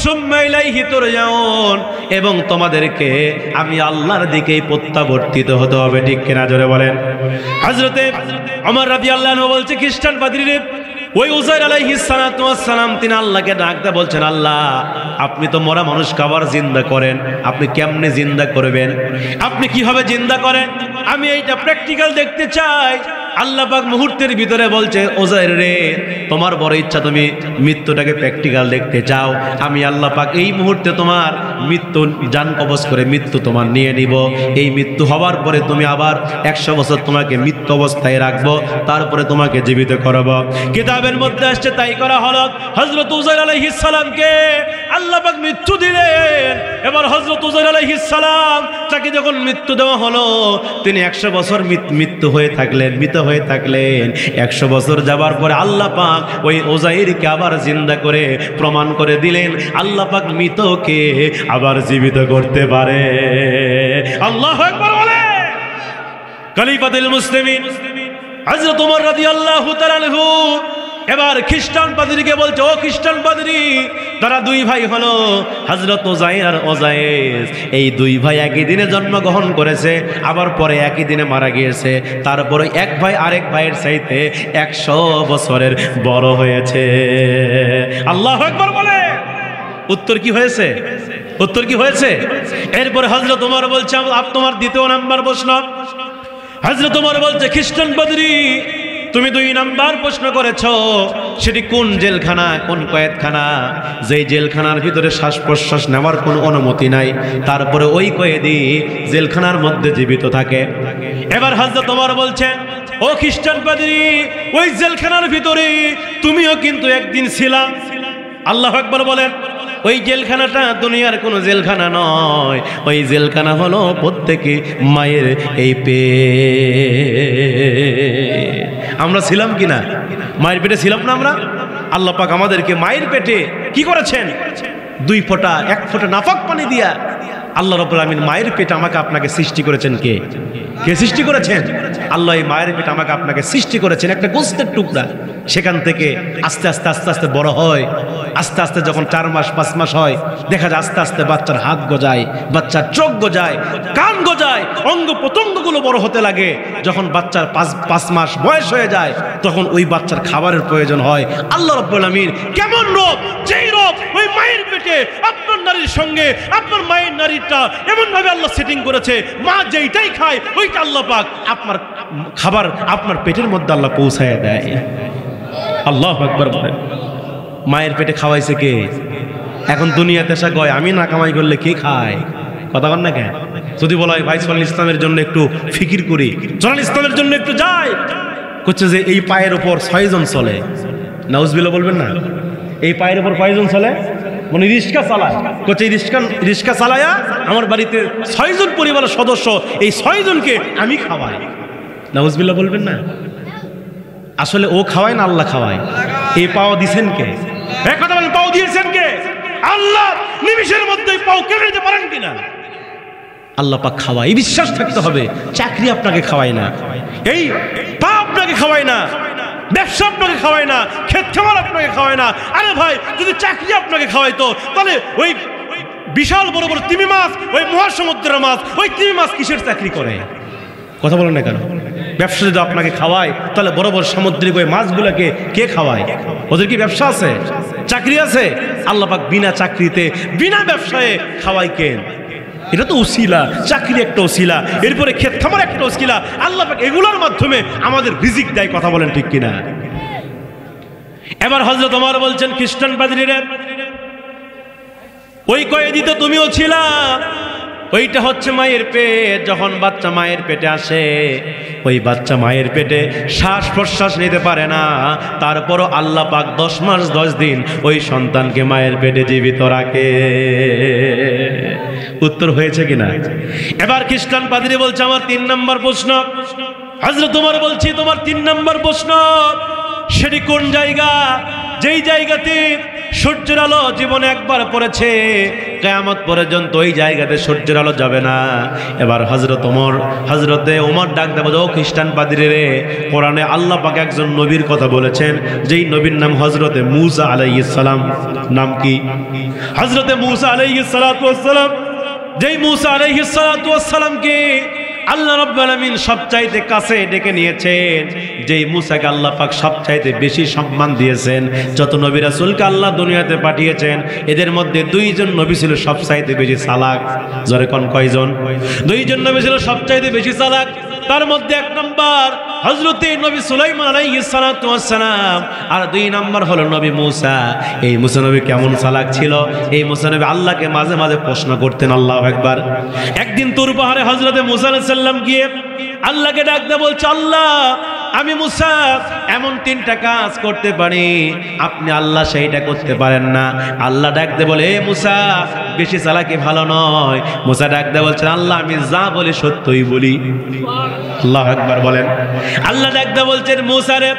সুম্মা ইলাইহি তুরজাউন, এবং তোমাদেরকে আমি আল্লাহর দিকেই প্রত্যাবর্তিত হতে হবে, ঠিক কিনা? জোরে বলেন। হযরতে ওমর রাদিয়াল্লাহু আনহু বলছে, খ্রিস্টান পাদ্রীরে ওই উযাইর আলাইহিস সালাতু ওয়াস সালাম তিনি আল্লাহকে ডাকতে বলছেন, আল্লাহ আপনি তো মরা মানুষকে আবার জিন্দা করেন, আপনি কেমনে জিন্দা করবেন, আপনি কিভাবে জিন্দা করেন, আমি এইটা প্র্যাকটিক্যাল দেখতে চাই। আল্লাহ পাক মুহূর্তের ভিতরে বলছে, উযাইর রে তোমার বড় ইচ্ছা, তুমি মৃত্যুটাকে প্র্যাকটিক্যাল দেখতে চাও, আমি আল্লাহ পাক এই মুহূর্তে তোমার মৃত্যু জান কবজ করে মৃত্যু তোমার নিয়ে নিব। এই মৃত্যু হওয়ার পরে তুমি আবার 100 বছর তোমাকে মৃত্যু অবস্থায় রাখবো, তারপরে তোমাকে জীবিত করব। কিতাবের মধ্যে আসছে তাই করা হলো। হযরত উযাইর আলাইহিস সালামকে আল্লাহ পাক মৃত্যু দিলেন। এবার হযরত উযাইর আলাইহিস সালাম তাকে যখন মৃত্যু দেওয়া হলো, তিনি 100 বছর মৃত্যু হয়ে থাকলেন, মৃত হয়ে থাকলেন। 100 বছর যাবার পরে আল্লাহ পাক ওই উযাইরকে আবার জিন্দা করে প্রমাণ করে দিলেন, আল্লাহ পাক মৃতকে আবার জীবিত করতে পারে। আল্লাহু আকবার বলে। খলিফাতুল মুসলিমিন হযরত ওমর রাদিয়াল্লাহু তাআলা আনহু এবার খ্রিস্টান পাদ্রীকে বলছে, ও খ্রিস্টান পাদ্রী, তারা দুই ভাই হলো হযরত উযাইর আর উযাইস, এই দুই ভাই একই দিনে জন্মগ্রহণ করেছে, আবার পরে একই দিনে মারা গিয়েছে, তারপরে এক ভাই আরেক ভাইয়ের চাইতে 100 বছরের বড় হয়েছে। আল্লাহু আকবার বলে। উত্তর কি হয়েছে? উত্তর কি হয়েছে? এরপরে হযরত ওমর বলছে, তোমার দ্বিতীয় নাম্বার প্রশ্ন। হযরত ওমর বলছে, খ্রিস্টান পাদ্রী তুমি 2 নাম্বার প্রশ্ন করেছ, সেটি কোন জেলখানা, কোন কয়েদখানা, যেই জেলখানার ভিতরে শ্বাস প্রশ্বাস নেওয়ার কোনো অনুমতি নাই, তারপরে ওই কয়েদি জেলখানার মধ্যে জীবিত থাকে। এবার হযরত ওমর বলছেন, ও খ্রিস্টান পাদ্রী, ওই জেলখানার ভিতরে তুমিও কিন্তু একদিন ছিলা। আল্লাহু আকবার বলেন। ওই জেলখানাটা দুনিয়ার কোনো জেলখানা নয়, ওই জেলখানা হলো প্রত্যেকে মায়ের এই পেট। আমরা ছিলাম কিনা? মায়ের পেটে ছিলাম না আমরা? আল্লাহ পাক আমাদেরকে মায়ের পেটে কি করেছেন? 2 ফোঁটা 1 ফোঁটা নাফাক পানি দিয়া আল্লাহ রাব্বুল আমিন মায়ের পেটে আমাকে আপনাকে সৃষ্টি করেছেন। কে কে সৃষ্টি করেছেন? আল্লাহ। এই মায়ের পেটে আমাকে আপনাকে সৃষ্টি করেছেন একটা গোস্তের টুকরা। সেখান থেকে আস্তে আস্তে আস্তে আস্তে বড় হয়। আস্তে আস্তে যখন 4 মাস 5 মাস হয়, দেখা যায় আস্তে আস্তে বাচ্চার হাত গজায়, বাচ্চার চোখ গজায়, কান গজায়, অঙ্গ প্রত্যঙ্গগুলো বড় হতে লাগে। যখন বাচ্চার 5 মাস বয়স হয়ে যায়, তখন ওই বাচ্চার খাবারের প্রয়োজন হয়। আল্লাহ রাব্বুল আমিন কেমন রোগ, যেই রোগ ওই মায়ের পেটে আপনার নারীর সঙ্গে আপনার মায়ের নারীটা এমন ভাবে আল্লাহ সেটিং করেছে, মা যেইটাই খায় ওইটা আল্লাহ পাক আপনার খাবার আপনার পেটের মধ্যে আল্লাহ পৌঁছায় দেয়। আল্লাহু আকবার বলেন। মায়ের পেটে খাওয়াইছে কে? এখন দুনিয়াতে এসে কয় আমি না কামাই করলে কে খায়? কথা বল না কেন? যদি বলা হয় ভাই চলেন ইসলামের জন্য একটু ফিকির করি, চলেন ইসলামের জন্য একটু যাই, করছে যে এই পায়ের উপর 6 জন চলে। নাউজুবিল্লাহ বলবেন না? এই পায়ের উপর কয়জন চলে? মানে রিক্সা চালায়। করছে রিক্সা চালায়া আমার বাড়িতে 6 জন পরিবারের সদস্য, এই 6 জনকে আমি খাওয়াই। নাউজুবিল্লাহ বলবেন না? আসলে ও খাওয়ায় না আল্লাহ খাওয়ায়। এই পাও দিছেন কে? এক কথা বলেন, পাও দিয়েছেন কে? আল্লাহ। নিমিষের মধ্যে পাও কেড়ে নিতে পারেন কিনা? আল্লাহ পাক খাওয়ায়, এই বিশ্বাস থাকতে হবে। চাকরি আপনাকে খাওয়ায় না, এই পা আপনাকে খাওয়ায় না, ব্যবসা আপনাকে খাওয়ায় না, ক্ষেত খামার আপনাকে খাওয়ায় না। আরে ভাই, যদি চাকরি আপনাকে খাওয়াইতো তাহলে ওই বিশাল বড় বড় তিমি মাছ, ওই মহাসমুদ্রের মাছ, ওই তিমি মাছ কিসের চাকরি করে? কথা বলেন না কেন? ব্যবসা যদি আপনাকে খাওয়ায় তাহলে বড় বড় সামুদ্রিক ওই মাছগুলোকে কে খাওয়ায়? ওদের কি ব্যবসা আছে, চাকরি আছে? আল্লাহ পাক বিনা চাকরিতে বিনা ব্যবসায় খাওয়াই কেন? এটা তো উসিলা, চাকরি একটা উসিলা, এরপরে ক্ষেত খামার একটা উসিলা। আল্লাহ পাক এগুলোর মাধ্যমে আমাদের রিজিক দেয়। কথা বলেন ঠিক কিনা? এবার হযরত ওমর বলছেন, খ্রিস্টান পাদ্রীরা, ওই কয়েদি তো তুমিও ছিলা, ওইটা হচ্ছে মায়ের পেট। যখন বাচ্চা মায়ের পেটে আসে, ওই বাচ্চা মায়ের পেটে শ্বাস প্রশ্বাস নিতে পারে না, তারপরও আল্লাহ পাক 10 মাস 10 দিন ওই সন্তানকে মায়ের পেটে জীবিত রাখে। উত্তর হয়েছে কিনা? এবার খ্রিস্টান পাদ্রী বলছে, আমার 3 নম্বর প্রশ্ন। হযরত ওমর বলছি, তোমার 3 নম্বর প্রশ্ন সেটি কোন জায়গা? যেই জায়গাতে সূর্যের আলো জীবনে একবার পড়েছে, কিয়ামত পর্যন্ত ওই জায়গাতে সূর্যের আলো যাবে না। এবার হযরতে ওমর ডাক দেব, ও খ্রিস্টান পাদ্রী রে, কোরআনে আল্লাহ পাক একজন নবীর কথা বলেছেন, যেই নবীর নাম হযরতে মূসা আলাইহিস সালাম। নাম কি? হযরতে মূসা আলাইহিস সালাতু ওয়াস সালাম। যেই মূসা আলাইহিস সালাতু ওয়াস সালামকে আল্লাহ রাব্বুল আলামিন সবচাইতে কাছে ডেকে নিয়েছেন, যেই মূসাকে আল্লাহ পাক সবচাইতে বেশি সম্মান দিয়েছেন, যত নবী রাসূলকে আল্লাহ দুনিয়াতে পাঠিয়েছেন এদের মধ্যে দুইজন নবী ছিল সবচাইতে বেশি চালাক। জোরে কোন কয়জন? দুইজন নবী ছিল সবচাইতে বেশি চালাক। তার মধ্যে এক নম্বর হযরতে নবী সুলাইমান আলাইহিস সালাতু ওয়াস সালাম, আর দুই নম্বর হলো নবী মূসা। এই মূসা নবী কেমন চালাক ছিল, এই মূসা নবী আল্লাহকে মাঝে মাঝে প্রশ্ন করতেন। আল্লাহু আকবার। একদিন তুর পাহাড়ে হযরতে মূসা আলাইহিস সালাম গিয়ে আল্লাহকে ডাক দিয়ে বলছে, আল্লাহ আমি মূসা এমন 3টা কাজ করতে পারি, আপনি আল্লাহ সেইটা করতে পারেন না। আল্লাহ ডাক দিয়ে বলে, এ মূসা বেশি চালাকি ভালো নয়। মূসা ডাক দিয়ে বলছেন, আল্লাহ আমি যা বলি সত্যই বলি। আল্লাহু আকবার বলেন। আল্লাহ ডাক দিয়ে বলছেন, মূসা রে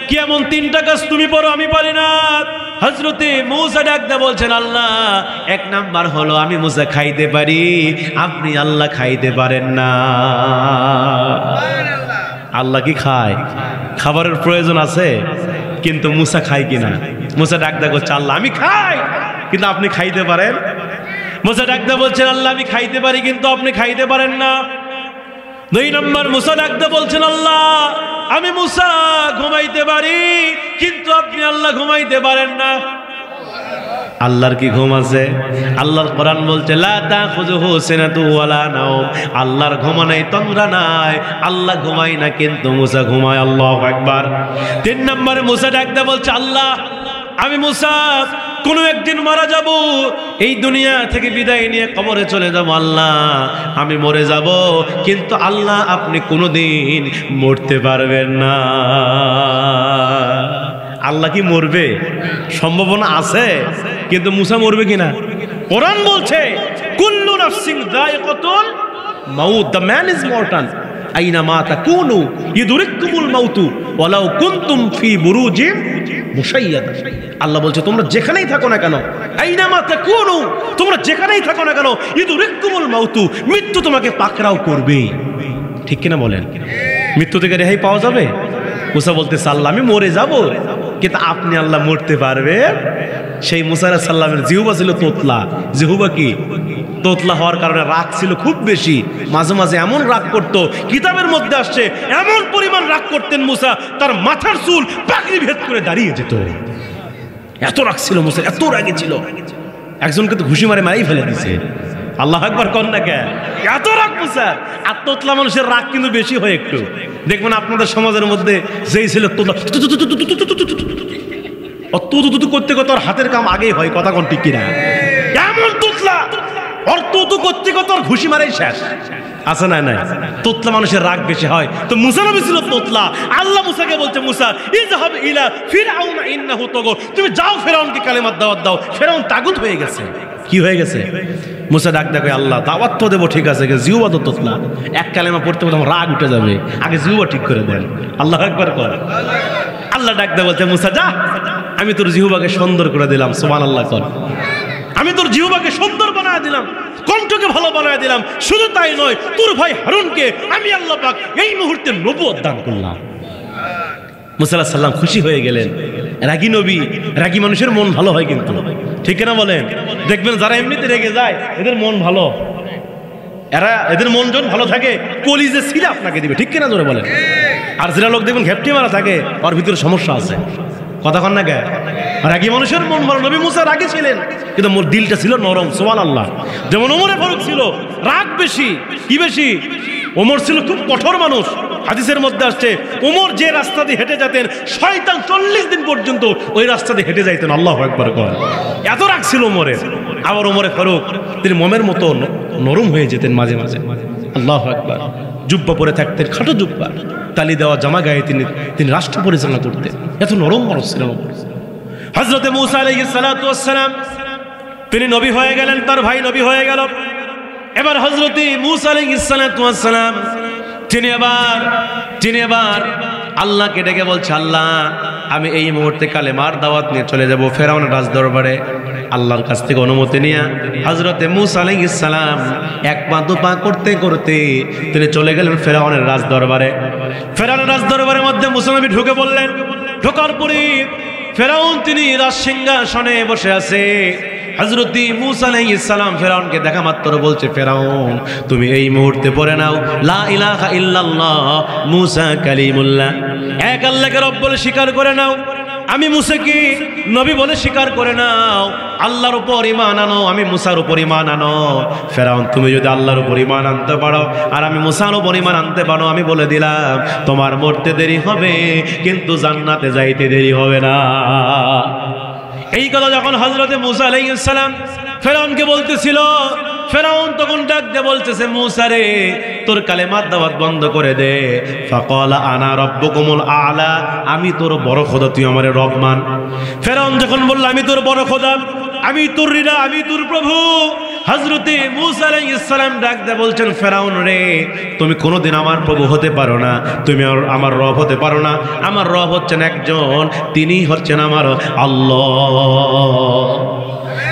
কি এমন 3টা কাজ তুমি পারো আমি পারি না? হযরতে মূসা ডাক দিয়ে বলছেন, আল্লাহ এক নাম্বার হলো আমি মূসা খাইতে পারি, আপনি আল্লাহ খাইতে পারেন না। আল্লাহ কি খায়? খাবারের প্রয়োজন আছে, কিন্তু মূসা খায় কিনা? মূসা ডাক দিয়ে বলছে, আল্লাহ আমি খাই কিন্তু আপনি খাইতে পারেন। মূসা ডাক দিয়ে বলছেন, আল্লাহ আমি খাইতে পারি কিন্তু আপনি খাইতে পারেন না। 2 নম্বর মূসা ডাক দিয়ে বলছেন, আল্লাহ আমি মূসা ঘুমাইতে পারি কিন্তু আপনি আল্লাহ ঘুমাইতে পারেন না। আল্লাহর কি ঘুম আছে? আল্লাহর কোরআন বলছে, লা তাখুযুহু সিনাতু ওয়ালা নাওম। আল্লাহর ঘুম নাই, তন্দ্রা নাই, আল্লাহ ঘুমায় না কিন্তু মূসা ঘুমায়। আল্লাহু আকবার। 3 নম্বরে মূসা ডাক দিয়ে বলছে, আল্লাহ আমি মূসা কোনো একদিন মারা যাব, এই দুনিয়া থেকে বিদায় নিয়ে কবরে চলে যাব। আল্লাহ আমি মরে যাব, কিন্তু আল্লাহ আপনি কোনোদিন মরতে পারবেন না। আল্লাহ কি মরবে? সম্ভাবনা আছে, কিন্তু মূসা মরবে কিনা? কোরআন বলছে, কুল্লু নাফসিন যায়িকাতুল মাউত, দ্য ম্যান ইজ মর্টাল আইনামা তাকুনু ইদরিকুমুল মাউতু ওয়ালাউ কুনতুম ফি বুরুজিম মুশাইয়াদা। আল্লাহ বলছে, তোমরা যেখানেই থাকো না কেন, আইনামা তাকুনু, তোমরা যেখানেই থাকো না কেন, ইদরিকুমুল মাউতু, মৃত্যু তোমাকে পাকড়াও করবে। ঠিক কিনা বলেন? মৃত্যু থেকে রেহাই পাওয়া যাবে? মূসা বলতেছে, আল্লাহ আমি মরে যাব, কিন্তু আপনি আল্লাহ মরতে পারবে। সেই মূসা আলাইহিস সালামের জিহ্বা ছিল তোতলা। জিহ্বা কি? তোতলা হওয়ার কারণে রাগ ছিল খুব বেশি। মাঝে মাঝে এমন রাগ করতো, কিতাবের মধ্যে আসছে এমন পরিমাণ রাগ করতেন মূসা, তার মাথার চুল পাগড়ি ভেদ করে দাঁড়িয়ে যেত। এত রাগ ছিল মূসা, এত রাগী ছিল, একজনকে তো ঘুষি মারে মারাই ফেলে দিছে। আল্লাহু আকবার কর না কে? এত রাগ মূসা। আর তোতলা মানুষের রাগ কিন্তু বেশি হয় একটু। দেখবেন আপনাদের সমাজের মধ্যে যেই ছিল তোতলা করতে করতে ওর হাতের কাম আগেই হয়। কথা কোন ঠিক কিনা? এমন তোতলা, ওর করতে করতে ওর ঘুষি মারাই শেষ। আছে না? নাই। তোতলা মানুষের রাগ বেশি হয়। তো মূসা নবী ছিল তোতলা। আল্লাহ মূসাকে বলছে, মূসা ইযহাব ইলা ফিরআউনা ইন্নাহু তাগা, তুমি যাও ফেরাউনকে কালেমার দাওয়াত দাও। ফেরাউন তাগুত হয়ে গেছে। কি হয়ে গেছে? মূসা ডাক দেখে, আল্লাহ দাওয়াত তো দেবো ঠিক আছে, জিহ্বা তো তোতলা, এক কালেমা পড়তে পড়তে আমার রাগ উঠে যাবে, আগে জিহ্বা ঠিক করে দেন। আল্লাহু আকবার কর। আল্লাহ ডাক দেয় বলছে, মূসা যা, আমি তোর জিহ্বাকে সুন্দর করে দিলাম। সুবহানাল্লাহ কর। আমি তোর জিহ্বাকে সুন্দর বানায় দিলাম, কণ্ঠকে ভালো বানায় দিলাম। শুধু তাই নয়, তোর ভাই হারুনকে আমি আল্লাহ পাক এই মুহূর্তে নবুয়ত দান করলাম। মূসা আলাইহিস সালাম খুশি হয়ে গেলেন। রাগী নবী, রাগী মানুষের মন ভালো হয় কিন্তু। ঠিক না বলেন? দেখবেন যারা এমনিতে রেগে যায় এদের মন ভালো, এদের মন যখন ভালো থাকে কলিজে ছিঁড়ে আপনাকে দিবে। ঠিক কিনা জোরে বলেন? আর যারা লোক দেখবেন ঘেপটি মারা থাকে, ওর ভিতরে সমস্যা আছে। কথা কন না কে? রাগী মানুষের মন ভালো। নবী মূসা রাগী ছিলেন, কিন্তু মোর দিলটা ছিল নরম। সুবহানাল্লাহ। যেমন ওমরে ফারুক ছিল রাগ বেশি। কি বেশি? ওমর ছিল খুব কঠোর মানুষ। হাদিসের মধ্যে আসছে, ওমর যে রাস্তা দিয়ে হেঁটে যেতেন, শয়তান 40 দিন পর্যন্ত ওই রাস্তা দিয়ে হেঁটে যাইতেন। আল্লাহু আকবার কর। এত রাগ ছিল ওমরের। আবার ওমরে ফারুক তিনি মোমের মতো নরম হয়ে যেতেন মাঝে মাঝে। আল্লাহু আকবার। জুব্বা পরে থাকতেন, খাটো জুব্বা, তালি দেওয়া জামা গায়ে তিনি রাষ্ট্র পরিচালনা করতেন। এত নরম মানুষ ছিলেন। হযরতে মূসা আলাইহিস সালাতু ওয়াস সালাম তিনি নবী হয়ে গেলেন, তার ভাই নবী হয়ে গেল। এবার হযরতে মূসা আলাইহিস সালাতু ওয়াস সালাম তিনি এবার আল্লাহকে ডেকে বলছে, আল্লাহ আমি এই মুহূর্তে কালেমার দাওয়াত নিয়ে চলে যাব ফেরাউনের রাজদরবারে। আল্লাহর কাছ থেকে অনুমতি নিয়ে হযরতে মূসা আলাইহিস সালাম এক পা দু পা করতে করতে তিনি চলে গেলেন ফেরাউনের রাজদরবারে। ফেরাউনের রাজদরবারের মধ্যে মূসা নবী ঢুকে বললেন। ঢোকার পরে ফেরাউন তিনি রাজসিংহাসনে বসে আছে। হযরত মূসা আলাইহিস সালাম ফেরাউনকে দেখা মাত্র বলছে, ফেরাউন তুমি এই মুহূর্তে পড়ে নাও লা ইলাহা ইল্লাল্লাহ মূসা কালিমুল্লাহ, এক আল্লাহকে রব বলে স্বীকার করে নাও, আমি মূসাকে নবী বলে স্বীকার করে নাও, আল্লাহর উপর ঈমান আনো, আমি মূসার উপর ঈমান আনো। ফেরাউন তুমি যদি আল্লাহর উপর ঈমান আনতে পারো আর আমি মূসার উপর ঈমান আনতে পারো, আমি বলে দিলাম তোমার মরতে দেরি হবে কিন্তু জান্নাতে যাইতে দেরি হবে না। এই কথা যখন হযরতে মূসা আলাইহিস সালাম ফেরাউনকে বলতেছিল, ফেরাউন তখন ডাক দিয়ে বলতেছে, মূসা রে তোর কালেমার দাওয়াত বন্ধ করে দে। ফাকালা আনা রাব্বুকুমুল আ'লা, আমি তোর বড় খোদা, তুই আমারে রব মান। ফেরাউন যখন বলল আমি তোর বড় খোদা, আমি তোর রিলা, আমি তোর প্রভু, হযরতে মূসা আলাইহিস সালাম ডাক দিয়ে বলছেন, ফেরাউন রে তুমি কোনোদিন আমার প্রভু হতে পারো না, তুমি আমার রব হতে পারো না। আমার রব হচ্ছেন একজন, তিনি হচ্ছেন আমার আল্লাহ,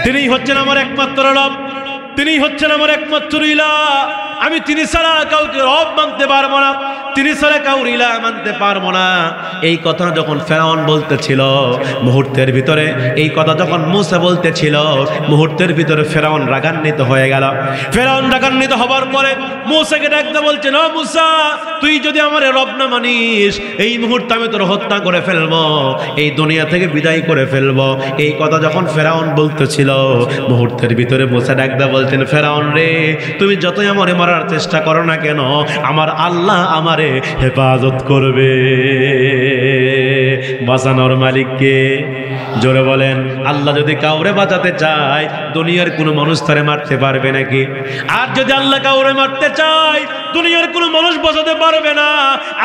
তিনি হচ্ছেন আমার একমাত্র রব, তিনি হচ্ছেন আমার একমাত্র ইলাহ। আমি তিনি ছাড়া কাউকে রব মানতে পারবো না, তিনি ছাড়া কাউর ইলাহ মানতে পারবো না। এই কথা যখন ফেরাউন বলতেছিল মুহূর্তের ভিতরে, এই কথা যখন মূসা বলতেছিল মুহূর্তের ভিতরে ফেরাউন রাগান্বিত হয়ে গেল। ফেরাউন রাগান্বিত হবার পরে মূসাকে ডাকতে বলছেন, ও মূসা তুই যদি আমার রব না মানিস, এই মুহূর্তে আমি তোর হত্যা করে ফেলবো, এই দুনিয়া থেকে বিদায় করে ফেলবো। এই কথা যখন ফেরাউন বলতেছিল মুহূর্তের ভিতরে মূসা ডাকতে বলছেন, ফেরাউন রে তুমি যতই আমারে মারার চেষ্টা করো না কেন, আমার আল্লাহ আমারে হেফাজত করবে। বাঁচানোর মালিককে জোরে বলেন। আল্লাহ যদি কাউরে বাঁচাতে চায় দুনিয়ার কোনো মানুষ তারে মারতে পারবে নাকি? আর যদি আল্লাহ কাউরে মারতে চায় দুনিয়ার কোনো মানুষ বাঁচাতে পারবে না।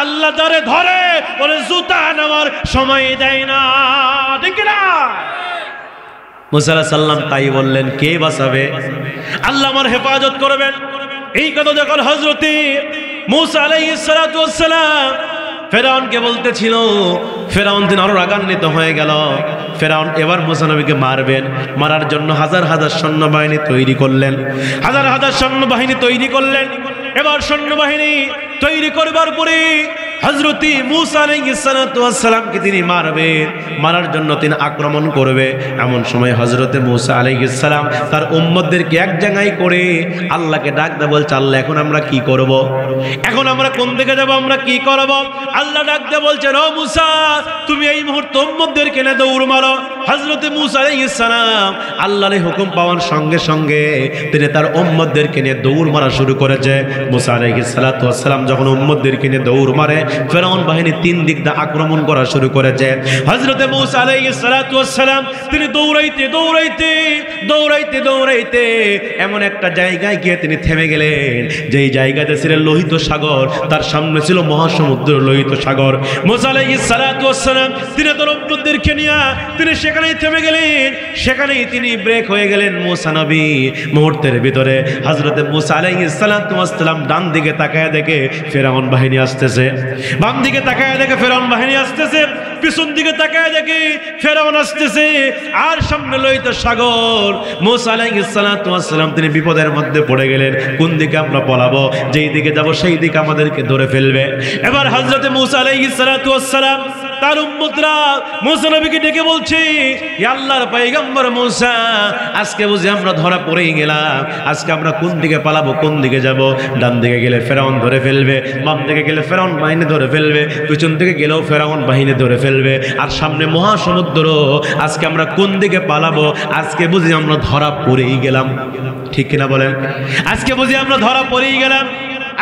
আল্লাহ যারে ধরে বলে জুতা নেওয়ার সময় দেয় না, ঠিক না? মূসা আলাইহিস সালাম তাই বললেন, কে বাঁচাবে? আল্লাহ আমার হেফাজত করবেন। এই কথা যখন হযরতে মূসা আলাইহিস সালাতু ওয়াস সালাম ফেরাউনকে বলতেছিল, ফেরাউন দিন আরো রাগান্বিত হয়ে গেল। ফেরাউন এবার মূসা নবীকে মারবেন, মারার জন্য হাজার হাজার সৈন্যবাহিনী তৈরি করলেন, হাজার হাজার সৈন্যবাহিনী তৈরি করলেন। এবার সৈন্যবাহিনী তৈরি করবার পরে হযরত মূসা আলাইহিস সালাতু ওয়াস সালামকে তিনি মারবেন, মারার জন্য তিনি আক্রমণ করবে। এমন সময় হযরত মূসা আলাইহিস সালাম তার উম্মতদেরকে এক জায়গায় করে আল্লাহকে ডাক দিয়ে বলছে, আল্লাহ এখন আমরা কি করব? এখন আমরা কোন দিকে যাব? আমরা কি করব? আল্লাহ ডাক দিয়ে বলছেন, ও মূসা তুমি এই মুহূর্তে উম্মতদেরকে নিয়ে দৌড় মারো। হযরত মূসা আলাইহিস সালাম আল্লাহর হুকুম পাওয়ার সঙ্গে সঙ্গে তিনি তার উম্মতদেরকে নিয়ে দৌড় মারা শুরু করেছে। মূসা আলাইহিস সালাতু ওয়াস সালাম যখন উম্মতদেরকে নিয়ে দৌড় মারে, ফেরাউন বাহিনী তিন দিক দিয়ে আক্রমণ করা শুরু করেছে। হযরত মূসা আলাইহিস সালাতু ওয়াস সালাম তিনি দৌড়াইতে দৌড়াইতে দৌড়াইতে দৌড়াইতে এমন একটা জায়গায় গিয়ে তিনি থেমে গেলেন, যেই জায়গাতে ছিল লোহিত সাগর, তার সামনে ছিল মহাসমুদ্র লোহিত সাগর। মূসা আলাইহিস সালাতু ওয়াস সালাম তিনি তার উম্মতদেরকে নিয়ে তিনি সেখানেই থেমে গেলেন, সেখানেই তিনি ব্রেক হয়ে গেলেন। মূসা নবী মুহূর্তের ভিতরে হযরত মূসা আলাইহিস সালাতু ওয়াস সালাম ডান দিকে তাকায় দেখে ফেরাউন বাহিনী আসতেছে, বাম দিকে তাকায় দেখে ফেরাউন বাহিনী আসতেছে, পিছন দিকে তাকায় দেখে ফেরাউন আসতেছে, আর সামনে লোহিত সাগর। মূসা আলাইহিস সালাতু ওয়াস সালাম তিনি বিপদের মধ্যে পড়ে গেলেন, কোন দিকে আমরা পলাবো? যেই দিকে যাব সেই দিকে আমাদেরকে ধরে ফেলবে। এবার হযরত মূসা আলাইহিস সালাতু ওয়াস সালাম তার উম্মতরা মূসা নবীকে ডেকে বলছে, হে আল্লাহর পয়গম্বর মূসা, আজকে বুঝি আমরা ধরা পড়েই গেলাম, আজকে আমরা কোন দিকে পালাবো, কোন দিকে যাব? ডান দিকে গেলে ফেরাউন ধরে ফেলবে, বাম দিকে গেলে ফেরাউন বাহিনী ধরে ফেলবে, পিছন দিকে গেলেও ফেরাউন বাহিনী ধরে ফেলবে, আর সামনে মহাসমুদ্র। আজকে আমরা কোন দিকে পালাবো? আজকে বুঝি আমরা ধরা পড়েই গেলাম, ঠিক কিনা বলেন? আজকে বুঝি আমরা ধরা পড়েই গেলাম,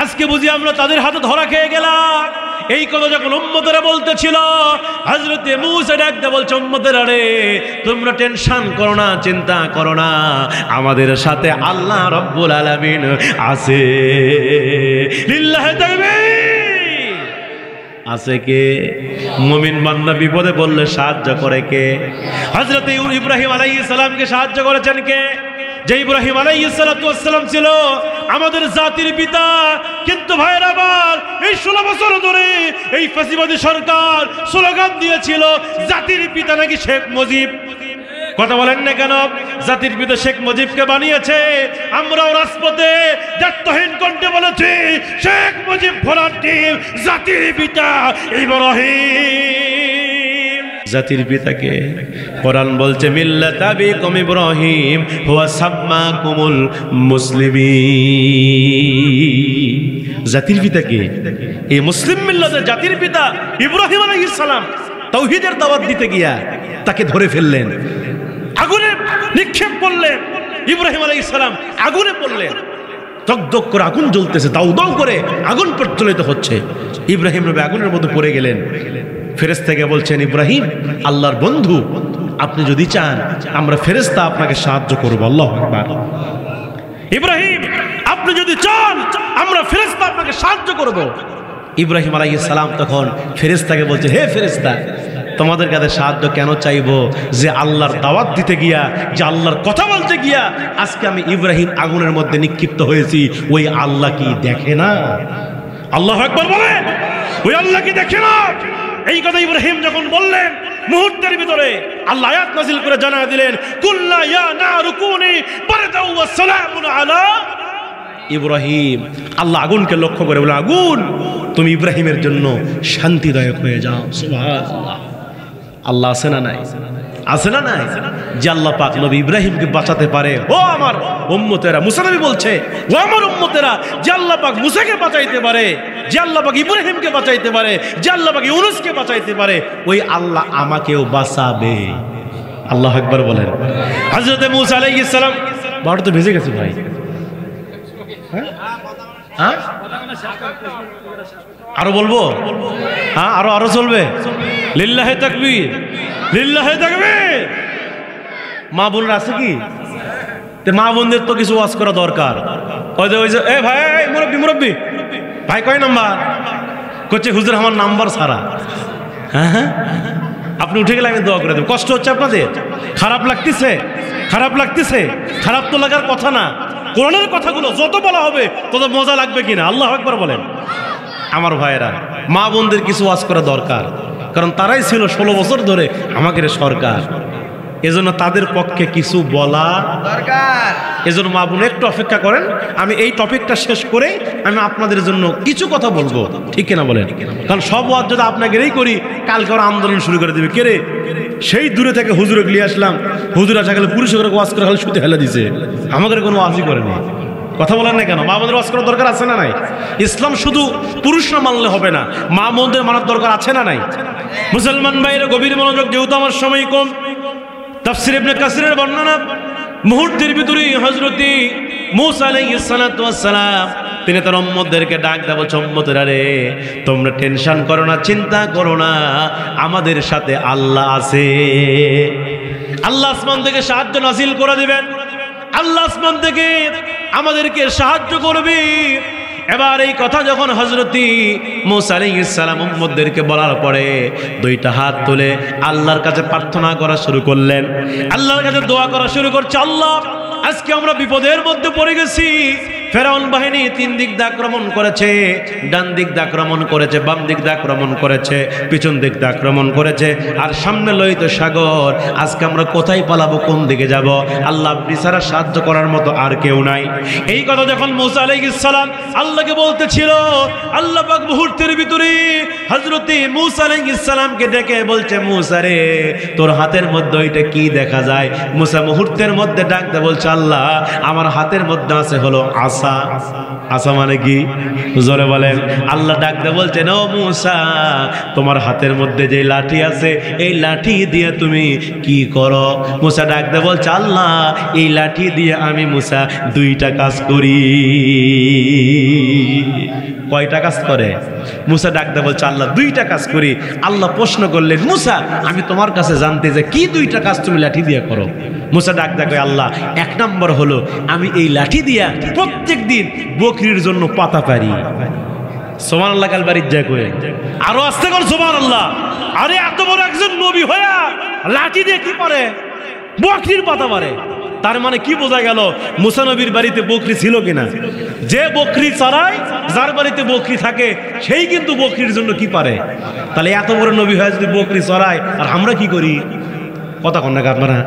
আজকে বুঝি আমরা তাদের হাতে ধরা খেয়ে গেলাম। এই কথা যখন উম্মতেরা বলতেছিল, হযরত মূসা ডাকতে বলছে, উম্মতেরা রে তোমরা টেনশন করো না, চিন্তা করো না, আমাদের সাথে আল্লাহ রাব্বুল আলামিন আছে। লিল্লাহি তাকবীর। আছে কে? মুমিন বান্দা বিপদে পড়লে সাহায্য করে কে? হযরত ইব্রাহিম আলাইহিস সালামকে সাহায্য করেছেন কে? যে ইব্রাহিম আলাইহিস সালাতু ওয়াস সালাম ছিল আমাদের জাতির পিতা। কিন্তু ভাইয়ের আবার এই 16 বছর ধরে এই ফ্যাসিবাদী সরকার স্লোগান দিয়েছিল জাতির পিতা নাকি শেখ মুজিব। কথা বলেন না কেন? জাতির পিতা শেখ মুজিবকে বানিয়েছে। আমরাও রাজপথে দায়িত্বহীন কণ্ঠে বলেছি শেখ মুজিব ঘোড়ার ডিম, জাতির পিতা ইব্রাহিম। জাতির পিতাকে কোরআন বলছে মিল্লাত আবিকুম ইব্রাহিম হুয়া সাম্মাকুমুল মুসলিমিন। জাতির পিতাকে এই মুসলিম মিল্লাতের জাতির পিতা ইব্রাহিম আলাইহিস সালাম তাওহীদের দাওয়াত দিতে গিয়া তাকে ধরে ফেললেন, আগুনে নিক্ষেপ করলেন। ইব্রাহিম আলাইহিস সালাম আগুনে পড়লেন, দগদগ করে আগুন জ্বলতেছে, দাউ দাউ করে আগুন প্রজ্বলিত হচ্ছে। ইব্রাহিম নবী আগুনের মধ্যে পড়ে গেলেন। ফেরেশতাকে বলছেন ইব্রাহিম আল্লাহর বন্ধু, আপনি যদি চান আমরা ফেরেশতা আপনাকে সাহায্য করব। আল্লাহু আকবার। ইব্রাহিম আপনি যদি চান আমরা ফেরেশতা আপনাকে সাহায্য করব। ইব্রাহিম আলাইহিস সালাম তখন ফেরেশতাকে বলছে হে ফেরেশতা, তোমাদের কাছে সাহায্য কেন চাইবো যে আল্লাহর দাওয়াত দিতে গিয়া, যে আল্লাহর কথা বলতে গিয়া আজকে আমি ইব্রাহিম আগুনের মধ্যে নিক্ষিপ্ত হয়েছি। ওই আল্লাহ কি দেখে না? আল্লাহু আকবার বলেন, ওই আল্লাহ কি দেখে না? এই কথা ইব্রাহিম যখন বললেন মুহূর্তের ভিতরে আল্লাহ আয়াত নাযিল করে জানা দিলেন কুল্লা ইয়া নারু কুনি বারদাও ওয়া সালামুন আলা ইব্রাহিম। আল্লাহ আগুনকে লক্ষ্য করে বলে আগুন তুমি ইব্রাহিমের জন্য শান্তিদায়ক হয়ে যাও। সুবহানাল্লাহ। আল্লাহ আছে না নাই? আছে না নাই? যে আল্লাহ পাক নবী ইব্রাহিমকে বাঁচাতে পারে। ও আমার উম্মতেরা, মুসা নবী বলছে ও আমার উম্মতেরা, যে আল্লাহ পাক মুসাকে বাঁচাইতে পারে, যে আল্লাহ পাক ইব্রাহিমকে বাঁচাইতে পারে, যে আল্লাহ পাক ইউনূসকে বাঁচাইতে পারে, ওই আল্লাহ আমাকেও বাঁচাবে। আল্লাহু আকবার বলেন। হযরত মুসা আলাইহিস সালাম, বারো তো ভেজে গেছে ভাই। হ্যাঁ আরো বলবো? হ্যাঁ আরো চলবে? লিল্লাহে তাকবীর, লিল্লাহে তাকবীর। মা বোনরা আছে কি? মা বোনদের তো কিছু ওয়াজ করা দরকার। ওই যে এ ভাই মুরব্বি ভাই কয় নাম্বার করছে? হুজুর আমার নাম্বার ছাড়া। হ্যাঁ আপনি উঠে গেলে আমি দোয়া করে দেব। কষ্ট হচ্ছে আপনাদের? খারাপ লাগতেছে? খারাপ লাগতেছে? খারাপ তো লাগার কথা না। কোরআনের কথাগুলো যত বলা হবে তত মজা লাগবে কিনা? আল্লাহু আকবার বলেন। আমার ভাইয়েরা, মা বোনদের কিছু ওয়াজ করা দরকার, কারণ তারাই ছিল 16 বছর ধরে আমাদের সরকার। এজন্য তাদের পক্ষে কিছু বলা দরকার। এজন্য মা বোন একটু অপেক্ষা করেন, আমি এই টপিকটা শেষ করে আমি আপনাদের জন্য কিছু কথা বলবো, ঠিক কিনা বলেন? কারণ সব ওয়াজ যদি আপনাকেই করি কালকে ওরা আন্দোলন শুরু করে দেবে। কে রে সেই দূরে থেকে হুজুরে নিয়ে আসলাম, হুজুর আসা গেলে পুরুষ ওয়াজ করে খালি শুতে ফেলে দিছে, আমাদের কোনো ওয়াজই করেনি। কথা বলেন না কেন? মা বোনদের ওয়াজ করার দরকার আছে না নাই? ইসলাম শুধু পুরুষরা মানলে হবে না, মা বোনদের মানার দরকার আছে না নাই? মুসলমান ভাইরা গভীর মনোযোগ, যেহেতু আমার সময় কম। তাফসীর ইবনে কাসিরের বর্ণনা, মুহূর্তের ভিতরে হযরত মূসা আলাইহিস সালাতু ওয়াস সালাম তিনি তার উম্মতদেরকে ডাক দেব, উম্মতেরা রে তোমরা টেনশন করো না, চিন্তা করো না, আমাদের সাথে আল্লাহ আছে। আল্লাহ আসমান থেকে সাহায্য নাযিল করে দিবেন, আল্লাহ আসমান থেকে আমাদেরকে সাহায্য করবে। এবার এই কথা যখন হযরত মূসা আলাইহিস সালাম উম্মতদেরকে বলার পরে দুইটা হাত তুলে আল্লাহর কাছে প্রার্থনা করা শুরু করলেন, আল্লাহর কাছে দোয়া করা শুরু করছে। আল্লাহ আজকে আমরা বিপদের মধ্যে পড়ে গেছি। ফেরাউন বাহিনী 3 দিক দিয়ে আক্রমণ করেছে, ডান দিক দিয়ে আক্রমণ করেছে, বাম দিক দিয়ে আক্রমণ করেছে, পিছন দিক দিয়ে আক্রমণ করেছে, আর সামনে লোহিত সাগর। আজকে আমরা কোথায় পালাবো, কোন দিকে যাব? আল্লাহ আপনি ছাড়া সাহায্য করার মতো আর কেউ নাই। এই কথা যখন মূসা আলাইহিস সালাম আল্লাহকে বলতেছিল, আল্লাহ পাক মুহূর্তের ভিতরে হযরত মূসা আলাইহিস সালামকে ডেকে বলছে, মূসা রে তোর হাতের মধ্যে ওইটা কি দেখা যায়? মূসা মুহূর্তের মধ্যে ডাকতে বলছে, আল্লাহ আমার হাতের মধ্যে আছে হলো আসা। আসা মানে কি? জোরে বলেন। আল্লাহ ডাকতে বলছেন, ও মূসা তোমার হাতের মধ্যে যে লাঠি আছে এই লাঠি দিয়ে তুমি কি করো? মূসা ডাকতে বলছে, আল্লাহ এই লাঠি দিয়ে আমি মূসা 2টা কাজ করি। কয়টা কাজ করে? মূসা ডাকতে বলছে, আল্লাহ 2টা কাজ করি। আল্লাহ প্রশ্ন করলেন, মূসা আমি তোমার কাছে জানতে যে কি 2টা কাজ তুমি লাঠি দিয়ে করো? মূসা ডাক দেখো, আল্লাহ 1 নম্বর হলো আমি এই লাঠি দিয়া প্রত্যেক দিন বকরির জন্য পাতা পারি। সুবহানাল্লাহ কাল বাড়ির যায় কই আরো আস্তে কর সুবহানাল্লাহ। আরে এত বড় একজন নবী হইয়া লাঠি দিয়ে কি করে? বকরির পাতা পারে। তার মানে কি বোঝা গেল, মুসা নবীর বাড়িতে বকরি ছিল কিনা? যে বকরি চড়ায়, যার বাড়িতে বকরি থাকে, সেই কিন্তু বকরির জন্য কি পারে। তাহলে এত বড় নবী হয় যদি বকরি চড়ায়, আর আমরা কি করি? কথা কন না আপনারা।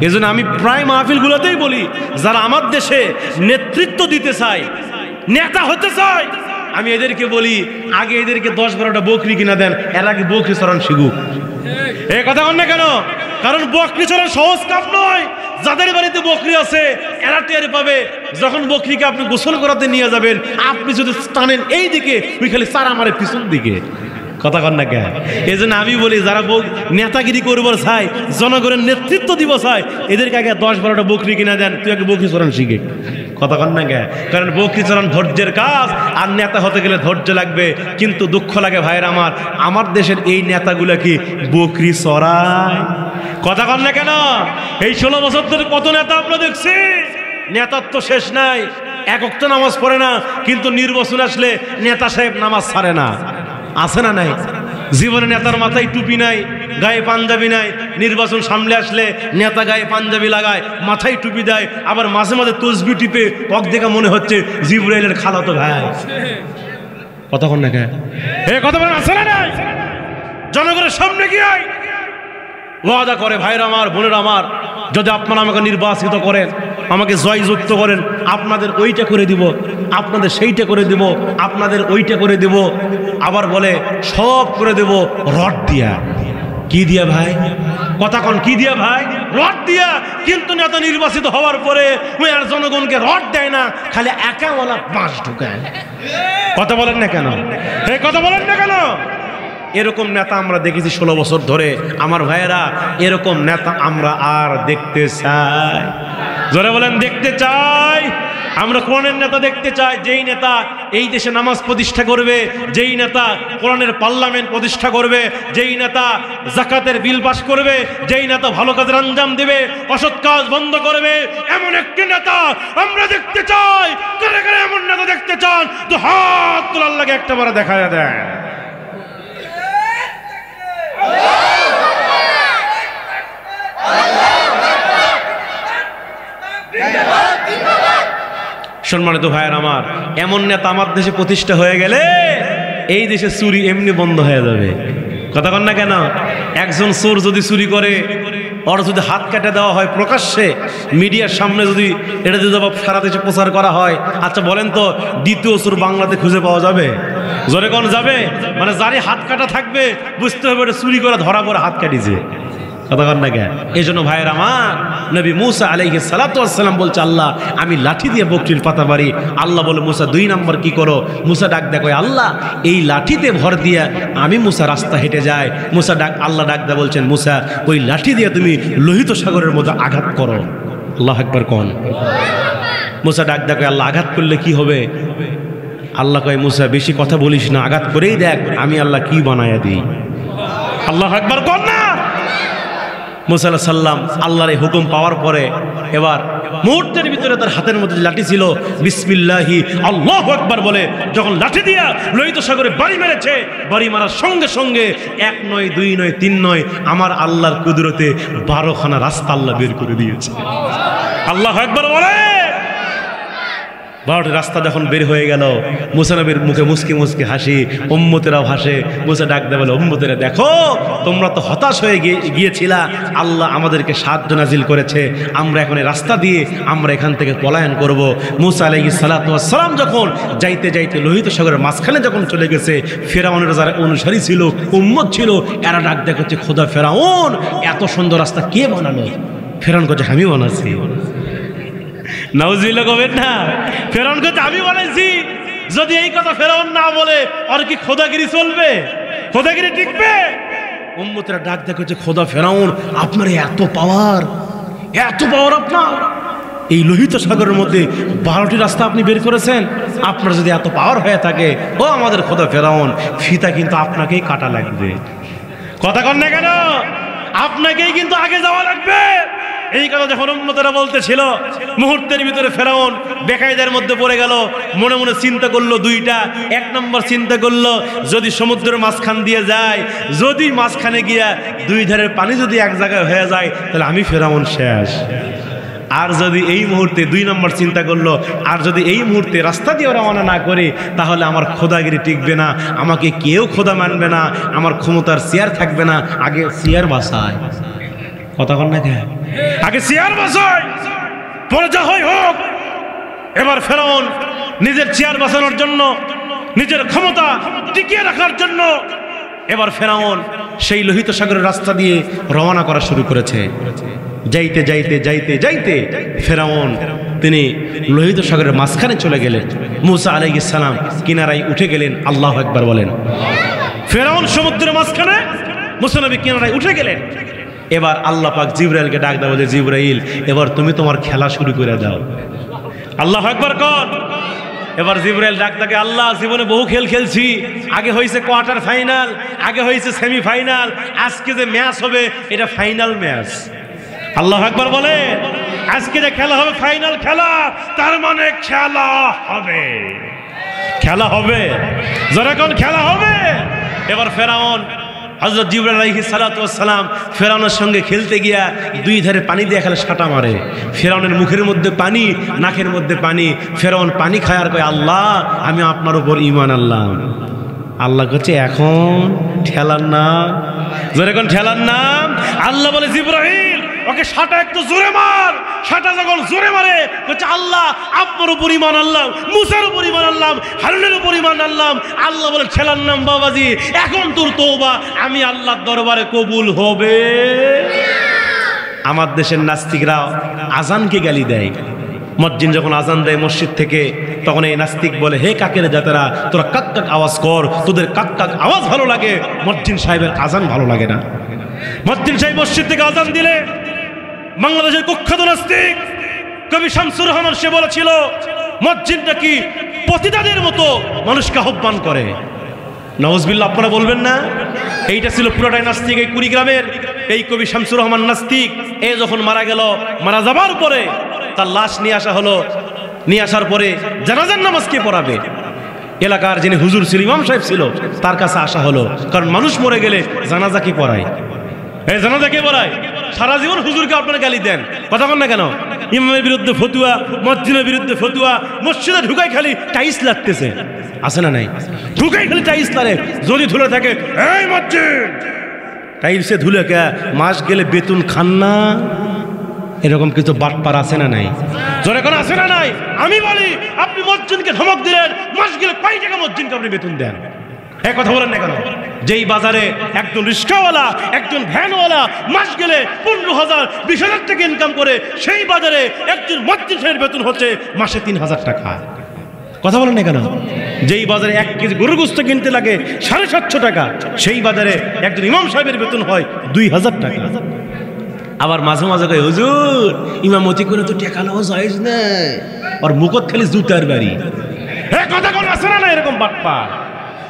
এই জন্য আমি প্রায় মাহফিলগুলোতেই বলি, যারা আমার দেশে নেতৃত্ব দিতে চায়, নেতা হতে চায়, আমি এদেরকে বলি আগে এদেরকে 10-12টা বকরি কিনা দেন, এর আগে বকরি চড়ান শিখুক। এই কথা কন না কেন? কারণ বকরি চড়ান সহজ কাজ নয়। যাদের বাড়িতে বকরি আছে এরা টের পাবে যখন বকরিকে আপনি গোসল করাতে নিয়ে যাবেন, আপনি যদি টানেন এই দিকে, ওই খালি চারা মারে পিছন দিকে। কথা কন না কেন? এই জন্য আমি বলি যারা নেতাগিরি করবার চায়, জনগণের নেতৃত্ব দিব চায়, এদেরকে আগে 10-12টা বকরি কিনা দেন, তুই আগে বকরি চড়ান শিখে। কথা কন না কেন? কারণ বকরি চড়ান ধৈর্যের কাজ, আর নেতা হতে গেলে ধৈর্য লাগবে। কিন্তু দুঃখ লাগে ভাইয়ের আমার দেশের এই নেতাগুলা কি বকরি চড়ায়? কথা কন না কেন? এই 16 বছর ধরে কত নেতা আমরা দেখছি, নেতার তো শেষ নাই। এক ওয়াক্ত নামাজ পড়ে না, কিন্তু নির্বাচন আসলে নেতা সাহেব নামাজ ছাড়ে না। আছে না নাই? জীবনে নেতার মাথায় টুপি নাই, গায়ে পাঞ্জাবি নাই, নির্বাচন সামনে আসলে নেতা গায়ে পাঞ্জাবি লাগায়, মাথায় টুপি দেয়, আবার মাঝে মাঝে তসবি টিপে, পক দেখা মনে হচ্ছে জিবরাইলের খালাতো ভাই। কথা কন না কেন? কথা বলেন, আছে না নাই? জনগণের সামনে গিয়ে ওয়াদা করে, ভাইরা আমার, বোনেরা আমার, যদি আপনারা আমাকে নির্বাচিত করেন, আমাকে জয়যুক্ত করেন, আপনাদের ওইটা করে দিব, আপনাদের সেইটা করে দিব, আপনাদের ওইটা করে দিব। আবার বলে সব করে দেব রড দিয়া। কি দিয়া ভাই? কথা কন, কি দিয়া ভাই? রড দিয়া। কিন্তু নেতা নির্বাচিত হওয়ার পরে ওই আর জনগণকে রড দেয় না, খালি একাওয়ালা বাঁশ ঢুকায়। কথা বলেন না কেন? কথা বলেন না কেন? এরকম নেতা আমরা দেখেছি 16 বছর ধরে। আমার ভাইয়েরা, এরকম নেতা আমরা আর দেখতে চাই? জোরে বলেন, দেখতে চাই। আমরা কোরআনের নেতা দেখতে চাই, যেই নেতা এই দেশে নামাজ প্রতিষ্ঠা করবে, যেই নেতা কোরআনের পার্লামেন্ট প্রতিষ্ঠা করবে, যেই নেতা যাকাতের বিল পাস করবে, যেই নেতা ভালো কাজের আঞ্জাম দেবে, অসৎ কাজ বন্ধ করবে, এমন একটি নেতা আমরা দেখতে চাই। কারা কারা এমন নেতা দেখতে চান? তো হাত তোলার লাগে একটা বার দেখা দেয়। সম্মানিত ভাইয়ের আমার, এমন নেতা আমার দেশে প্রতিষ্ঠা হয়ে গেলে এই দেশে চুরি এমনি বন্ধ হয়ে যাবে। কথা কন না কেন? একজন চোর যদি চুরি করে, ওর যদি হাত কেটে দেওয়া হয় প্রকাশ্যে, মিডিয়ার সামনে যদি এটা যদি সারা দেশে প্রচার করা হয়, আচ্ছা বলেন তো দ্বিতীয় চোর বাংলাতে খুঁজে পাওয়া যাবে? জোরে কোন যাবে? মানে যারই হাত কাটা থাকবে বুঝতে হবে এটা চুরি করে ধরা পড়ে হাত কাটিছে। কথা কন না কেন? এই জন্য ভাইয়ের আমার, নবী মুসা আলাইহিস সালাতু ওয়াস সালাম বলছে, আল্লাহ আমি লাঠি দিয়ে বকরির পাতা মারি। আল্লাহ বলে, মুসা 2 নম্বর কি করো? মুসা ডাক দেখো, আল্লাহ এই লাঠিতে ভর দিয়া আমি মুসা রাস্তা হেঁটে যাই। মুসা আল্লাহ ডাক দা বলছেন, মুসা ওই লাঠি দিয়ে তুমি লোহিত সাগরের মধ্যে আঘাত করো। আল্লাহু আকবার কোন? মুসা ডাক দেখো, আল্লাহ আঘাত করলে কি হবে? আল্লাহ কয়, মুসা বেশি কথা বলিস না, আঘাত করেই দেখ আমি আল্লাহ কি বানায়া দিই। আল্লাহু আকবার কোন না? মুসা আলাইহিস সালাম আল্লাহর এই হুকুম পাওয়ার পরে এবার মুহূর্তের ভিতরে তার হাতের মধ্যে লাঠি ছিল, বিসমিল্লাহি আল্লাহু আকবার বলে যখন লাঠি দিয়া লোহিত সাগরে বাড়ি মেরেছে, বাড়ি মারার সঙ্গে সঙ্গে 1 নয় 2 নয় 3 নয়, আমার আল্লাহর কুদরতে 12খানা রাস্তা আল্লাহ বের করে দিয়েছে। আল্লাহু আকবার বলে 12টি রাস্তা যখন বের হয়ে গেল, মুসা নবীর মুখে মুসকি মুসকি হাসি, উম্মতেরাও হাসে। মুসা ডাক দেয় বলে, উম্মতেরা দেখো, তোমরা তো হতাশ হয়ে গিয়েছিলা, আল্লাহ আমাদেরকে সাহায্য নাজিল করেছে, আমরা এখন এই রাস্তা দিয়ে আমরা এখান থেকে পলায়ন করব। মুসা আলাইহিস সালাতু ওয়াস সালাম যখন যাইতে যাইতে লোহিত সাগরের মাঝখানে যখন চলে গেছে, ফেরাউনের যারা অনুসারী ছিল, উম্মত ছিল, এরা ডাক দেখ হচ্ছে, খোদা ফেরাউন এত সুন্দর রাস্তা কে বানালো? ফেরাউন কাছে আমি বানাচ্ছি। নাউজুবিল্লাহ কবেন না? ফেরাউন কাছে আমি বানাইছি। যদি এই কথা ফেরাউন না বলে, আর কি খোদাগিরি চলবে? খোদাগিরি টিকবে? উম্মতরা ডাক দেখো যে, খোদা ফেরাউন আপনার এত পাওয়ার, এত পাওয়ার আপনার, এই লোহিত সাগরের মধ্যে 12টি রাস্তা আপনি বের করেছেন, আপনার যদি এত পাওয়ার হয়ে থাকে, ও আমাদের খোদা ফেরাউন, ফিতা কিন্তু আপনাকেই কাটা লাগবে। কথা কন না কেন? আপনাকেই কিন্তু আগে যাওয়া লাগবে। এই কথা যখন উম্মতেরা বলতেছিল, মুহূর্তের ভিতরে ফেরাউন বেকায়দার মধ্যে পড়ে গেল। মনে মনে চিন্তা করলো 2টা। 1 নম্বর চিন্তা করলো, যদি সমুদ্রের মাঝখান দিয়ে যায়, যদি মাঝখানে গিয়া 2 ধারের পানি যদি এক জায়গায় হয়ে যায়, তাহলে আমি ফেরাউন শেষ। আর যদি এই মুহূর্তে 2 নম্বর চিন্তা করলো, আর যদি এই মুহূর্তে রাস্তা দিয়ে রওনা না করে তাহলে আমার খোদাগিরি টিকবে না, আমাকে কেউ খোদা মানবে না, আমার ক্ষমতার চেয়ার থাকবে না। আগে চেয়ার বাসায়, কথা কন না কেন? আগে চেয়ার বাসায়, পরে যা হয় হোক। এবার ফেরাউন নিজের চেয়ার বাঁচানোর জন্য, নিজের ক্ষমতা টিকিয়ে রাখার জন্য এবার ফেরাউন সেই লোহিত সাগরের রাস্তা দিয়ে রওনা করা শুরু করেছে। যাইতে যাইতে যাইতে যাইতে ফেরাউন তিনি লোহিত সাগরের মাঝখানে চলে গেলেন। মুসা আলাইহিস সালাম কিনারায় উঠে গেলেন। আল্লাহু আকবার বলেন। ফেরাউন সমুদ্রের মাঝখানে, মুসা নবী কিনারায় উঠে গেলেন। এবার আল্লাহ পাক জিবরাইলকে ডাক দেওয়া, বলে জিবরাইল এবার তুমি তোমার খেলা শুরু করে দাও। আল্লাহু আকবার কর। এবার জিবরাইল ডাক থাকে, আল্লাহ জীবনে বহু খেল খেলছি, আগে হয়েছে কোয়ার্টার ফাইনাল, আগে হয়েছে সেমিফাইনাল, আজকে যে ম্যাচ হবে এটা ফাইনাল ম্যাচ। আল্লাহু আকবার বলে। আজকে যে খেলা হবে ফাইনাল খেলা, তার মানে খেলা হবে, খেলা হবে, যখন খেলা হবে। এবার ফেরাউন হযরত জিবরাইল আলাইহিস সালাতু ওয়াস সালাম ফেরাউনের সঙ্গে খেলতে গিয়া 2 ধারে পানি দিয়ে খেলে সাঁটা মারে। ফেরাউনের মুখের মধ্যে পানি, নাকের মধ্যে পানি। ফেরাউন পানি খায় আর কয়, আল্লাহ আমি আপনার উপর ঈমান আনলাম। আল্লাহ বলছে এখন ঠেলার নাম, যখন ঠেলার নাম। আল্লাহ বলে জিবরাইল ওকে সাঁটা একটু জোরে মার। সাঁটা যখন জোরে মারে বলছে, আল্লাহ আপনার উপর ঈমান আনলাম, মুসার উপর ঈমান আনলাম, হারুনের উপর ঈমান আনলাম। আল্লাহ বলে ঠেলার নাম বাবাজি, এখন তোর তওবা আমি আল্লাহর দরবারে কবুল হবে। আমার দেশের নাস্তিকরা আজানকে গালি দেয়। মসজিদ যখন আজান দেয় মসজিদ থেকে, তখন এই নাস্তিক বলে, হে কাকের জাতেরা, তোরা কাক কাক আওয়াজ কর, তোদের কাক কাক আওয়াজ ভালো লাগে, মসজিদ সাহেবের আজান ভালো লাগে না। মসজিদ সাহেব মসজিদ থেকে আজান দিলে বাংলাদেশের কুখ্যাত নাস্তিক কবি শামসুর রহমান সে বলেছিল, মসজিদটা কি পতিতাদের মতো মানুষকে আহ্বান করে। নাউজুবিল্লাহ, আপনারা বলবেন না? এইটা ছিল পুরোটাই নাস্তিক। এই কুড়িগ্রামের এই কবি শামসুর রহমান নাস্তিক, এ যখন মারা গেল, মারা যাবার পরে তার লাশ নিয়ে আসা হলো। নিয়ে আসার পরে জানাজার নামাজ কে পড়াবে? এলাকার যিনি হুজুর ছিল, ইমাম সাহেব ছিল, তার কাছে আসা হলো। কারণ মানুষ মরে গেলে জানাজা কি পড়ায়? এই জানাজা কে পড়ায়? সারা জীবন হুজুরকে আপনারা গালি দেন, কথা বল না কেন? ইমামের বিরুদ্ধে ফতুয়া, মসজিদের বিরুদ্ধে ফতুয়া, মসজিদে ঢুকাই খালি টাইস লাগতেছে, আছে না নাই? ঢুকাই খালি টাইস লাগে, যদি ধুলে থাকে, এই মসজিদ টাইলসে ধুলে কে মাস গেলে বেতন খান না? এরকম কিছু বাটপার আছে না নাই? জোরে করে আছে না নাই? আমি বলি, আপনি মসজিদকে ধমক দিলেন, মাস গেলে কয় টাকা মসজিদকে আপনি বেতন দেন? এই কথা বলেন না কেন? যেই বাজারে একজন রিক্সাওয়ালা, একজন ভ্যানওয়ালা মাস গেলে 15,000 20,000 টাকা ইনকাম করে, সেই বাজারে একজন মসজিদ সাহেবের বেতন হচ্ছে মাসে 3,000 টাকা। কথা বলেন না কেন? যেই বাজারে 1 কেজি গরুর গোশত কিনতে লাগে 750 টাকা, সেই বাজারে একজন ইমাম সাহেবের বেতন হয় 2,000 টাকা। আবার মাঝে মাঝে কয়, হুজুর ইমামতি করে তো টাকা নেওয়া জায়েজ না, আর মুখত খালি জুতার বাড়ি। হ্যাঁ, কথা কোন আছে না? এরকম বাটপা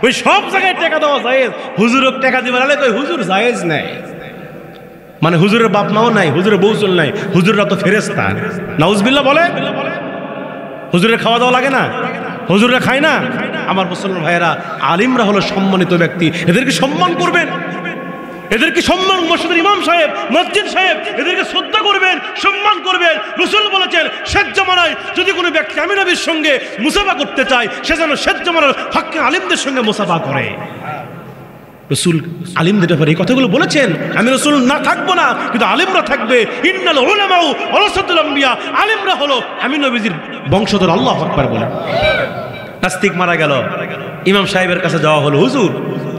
ওই সব জায়গায় টাকা দেওয়া জায়েজ, হুজুরক টাকা দিবার আলে কই হুজুর জায়েজ নাই। মানে হুজুরের বাপ মাও নাই, হুজুরের বউ চল নাই, হুজুররা তো ফেরেশতা। নাউজুবিল্লাহ বলে। হুজুরের খাওয়া দাওয়া লাগে না? হুজুররা খায় না? আমার মুসলমান ভাইয়েরা, আলিমরা হলো সম্মানিত ব্যক্তি, এদেরকে সম্মান করবেন, এদেরকে সম্মান। মসজিদের ইমাম সাহেব, মসজিদ সাহেব, এদেরকে শ্রদ্ধা করবেন, সম্মান করবেন। রাসূল বলেছেন, শেষ জামানায় যদি কোনো ব্যক্তি আমি নবীর সঙ্গে মুসাফা করতে চায়, সে যেন শেষ জামানার হক্কে আলিমদের সঙ্গে মুসাফা করে। রাসূল আলিমদের ব্যাপারে এই কথাগুলো বলেছেন। আমি রাসূল না থাকবো না, কিন্তু আলিমরা থাকবে। ইন্নাল উলামাউ ওয়ারাসাতুল আম্বিয়া, আলিমরা হলো আমি নবীজির বংশধর। আল্লাহু আকবার বলে। নাস্তিক মারা গেল, ইমাম সাহেবের কাছে যাওয়া হলো, হুজুর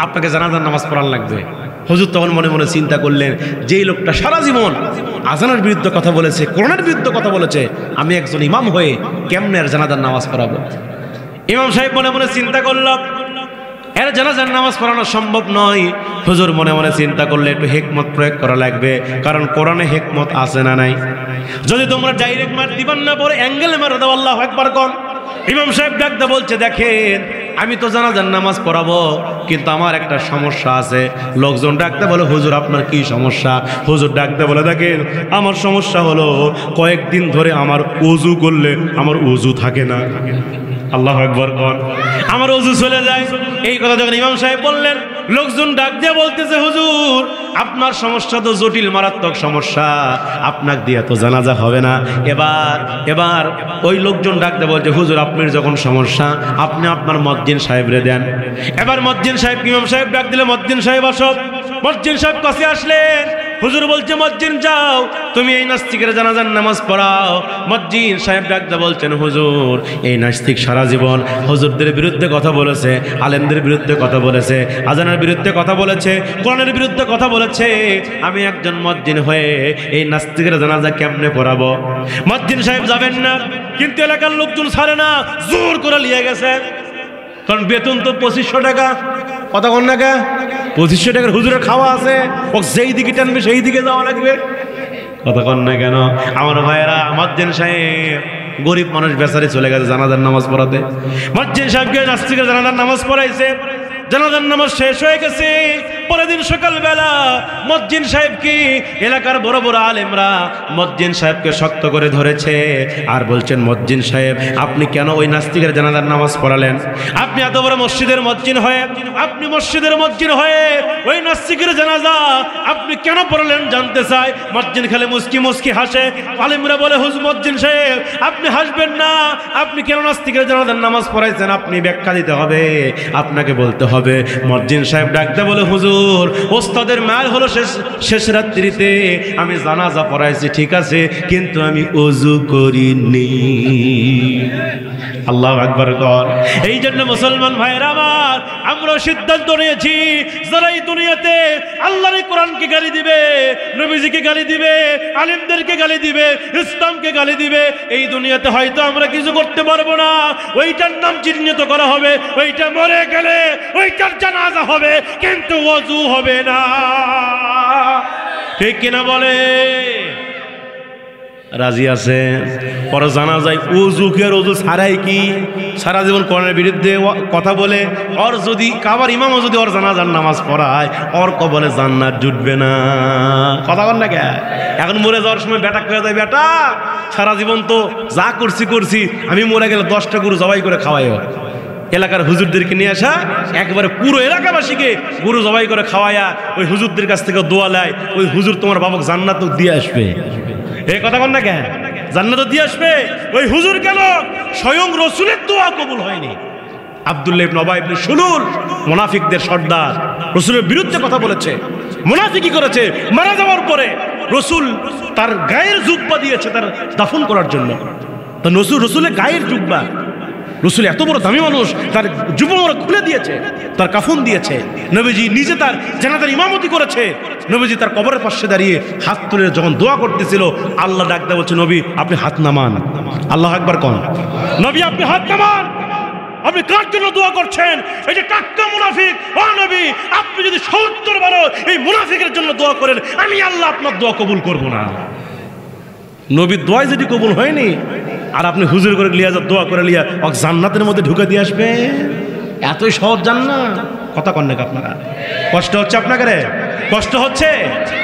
আপনাকে জানাজার নামাজ পড়ার লাগবে। হুজুর তখন মনে মনে চিন্তা করলেন, যেই লোকটা সারা জীবন আজানের বিরুদ্ধে কথা বলেছে, কোরআনের বিরুদ্ধে কথা বলেছে, আমি একজন ইমাম হয়ে কেমনে আর জানাজার নামাজ পড়াবো? ইমাম সাহেব মনে মনে চিন্তা করলাম, এর জানাজার নামাজ পড়ানো সম্ভব নয়। হুজুর মনে মনে চিন্তা করলে একটু হিকমত প্রয়োগ করা লাগবে, কারণ কোরআনে হিকমত আছে না নাই? যদি তোমরা ডাইরেক্ট মার দিবান না পরে অ্যাঙ্গেলে মার দাও, আল্লাহু আকবার কোন। ইমাম সাহেব ডাকতে বলছে, দেখেন আমি তো জানাজার নামাজ পড়াবো, কিন্তু আমার একটা সমস্যা আছে। লোকজন ডাকতে বলে, হুজুর আপনার কি সমস্যা? হুজুর ডাকতে বলে, দেখেন আমার সমস্যা হলো কয়েকদিন ধরে আমার ওযু করলে আমার ওযু থাকে না। আল্লাহু আকবার কোন। আমার ওযু চলে যায়। এই কথা যখন ইমাম সাহেব বললেন, লোকজন ডাক দিয়ে বলতেছে হুজুর আপনার সমস্যা তো জটিল মারাত্মক সমস্যা, আপনাকে দিয়ে তো জানাজা হবে না। এবার ওই লোকজন ডাক দিয়ে বলছে হুজুর আপনার যখন সমস্যা আপনি আপনার মুয়াজ্জিন সাহেবরে দেন। এবার মুয়াজ্জিন সাহেব ইমাম সাহেব ডাক দিলে মুয়াজ্জিন সাহেব আসো। মুয়াজ্জিন সাহেব কাছে আসলেন। হুজুর বলছে মুয়াজ্জিন যাও তুমি এই নাস্তিকের জানাজার নামাজ পড়াও। মুয়াজ্জিন সাহেব ডাক দিয়ে বলছেন হুজুর এই নাস্তিক সারা জীবন হুজুরদের বিরুদ্ধে কথা বলেছে, আলেমদের বিরুদ্ধে কথা বলেছে, আজানের বিরুদ্ধে কথা বলেছে, কোরআনের বিরুদ্ধে কথা বলেছে। আমি একজন মুয়াজ্জিন হয়ে এই নাস্তিকের জানাজা কেমনে পড়াবো? মুয়াজ্জিন সাহেব যাবেন না, কিন্তু এলাকার লোকজন ছাড়ে না, জোর করে নিয়ে গেছে। কারণ বেতন তো 2500 টাকা। কথা কন না কে? 2500 টাকার হুজুরের খাওয়া আছে, ও যেই দিকে টানবে সেই দিকে যাওয়া লাগবে। কথা কন না কেন? আমার ভাইয়েরা মুয়াজ্জিন সাহেব গরিব মানুষ বেচারি চলে গেছে জানাজার নামাজ পড়াতে। মুয়াজ্জিন সাহেবকে নাস্তিকের জানাজার নামাজ পড়াইছে। জানাজার নামাজ শেষ হয়ে গেছে। পরের দিন সকালবেলা মুয়াজ্জিন সাহেবকে এলাকার বড় বড় আলেমরা মুয়াজ্জিন সাহেবকে শক্ত করে ধরেছে আর বলছেন মুয়াজ্জিন সাহেব আপনি কেন ওই নাস্তিকের জানাজার নামাজ পড়ালেন? আপনি এত বড় মসজিদের মুয়াজ্জিন হয়ে, আপনি মসজিদের মুয়াজ্জিন হয়ে ওই নাস্তিকের জানাজা আপনি কেন পড়ালেন জানতে চাই। মুয়াজ্জিন খালি মুস্কি মুস্কি হাসে। আলেমরা বলে হুজুর মুয়াজ্জিন সাহেব আপনি হাসবেন না, আপনি কেন নাস্তিকের জানাজার নামাজ পড়াইছেন আপনি ব্যাখ্যা দিতে হবে, আপনাকে বলতে হবে। মুয়াজ্জিন সাহেব ডাকতে বলে হুজুর ওস্তাদের মাল হলো শেষ রাত্রিতে আমি জানাজা পড়াইছি ঠিক আছে, কিন্তু আমি ওযু করিনি। আল্লাহু আকবার কর। এই জন্য মুসলমান ভাইরা আমার আমরা সিদ্ধান্ত নিয়েছি যারা এই দুনিয়াতে আল্লাহর কোরআনকে গালি দিবে, নবীজিকে গালি দিবে, আলেমদেরকে গালি দিবে, ইসলামকে গালি দিবে, এই দুনিয়াতে হয়তো আমরা কিছু করতে পারবো না। ওইটার নাম চিহ্নিত করা হবে, ওইটা মরে গেলে ওইটার জানাজা হবে, কিন্তু ওযু হবে না। ঠিক কিনা বলে? রাজি আছে? পরে জানা যায় ওযুকে আর ওযু ছাড়াই কি সারা জীবন কোরআনের বিরুদ্ধে কথা বলে, ওর যদি কাবার ইমামও যদি ওর জানাজার নামাজ পড়ায় ওর কবরে জান্নাত জুটবে না। কথা বল না কে? এখন মরে যাওয়ার সময় বেটা কয়ে যায় বেটা সারা জীবন তো যা করছি আমি মরে গেলে 10টা গরু জবাই করে খাওয়াই। এলাকার হুজুরদেরকে নিয়ে আসা একবারে পুরো এলাকাবাসীকে গরু জবাই করে খাওয়ায়া ওই হুজুরদের কাছ থেকে দোয়া নেয়, ওই হুজুর তোমার বাবাকে জান্নাত দিয়ে আসবে। এই কথা বল না কেন? জান্নাত দিয়ে আসবে। ওই হুজুর কেন? স্বয়ং রাসূলের দোয়া কবুল হয়নি। আব্দুল্লাহ ইবনে উবাই ইবনে সুলুল মুনাফিকদের সর্দার, রাসূলের বিরুদ্ধে কথা বলেছে, মুনাফিকি করেছে। মারা যাওয়ার পরে রাসূল তার গায়ের জুব্বা দিয়েছে তার দাফন করার জন্য। তো রাসূলের গায়ের জুব্বা, রাসূল এত বড় দামি মানুষ, তার জুব্বা খুলে দিয়েছে, তার কাফন দিয়েছে। নবীজি নিজে তার জানাজার ইমামতি করেছে। নবীজি তার কবরের পাশে দাঁড়িয়ে হাত তুলে যখন দোয়া করতেছিল আল্লাহ ডাক দেয়া বলছে নবী আপনি হাত নামান। আল্লাহু আকবার কোন? নবী আপনি হাত নামান, আপনি কার জন্য দোয়া করছেন? এই যে টাক্কা মুনাফিক, ও নবী আপনি যদি 70 বার এই মুনাফিকের জন্য দোয়া করেন আমি আল্লাহ আপনার দোয়া কবুল করব না। নবীর দোয়া যদি কবুল হয়নি আর আপনি হুজুর করে লিয়া যা দোয়া করে লিয়া ওক জান্নাতের মধ্যে ঢুকে দিয়ে আসবে, এতই সহজ জান্নাত? কথা কন না আপনারা? কষ্ট হচ্ছে আপনাকে? কষ্ট হচ্ছে?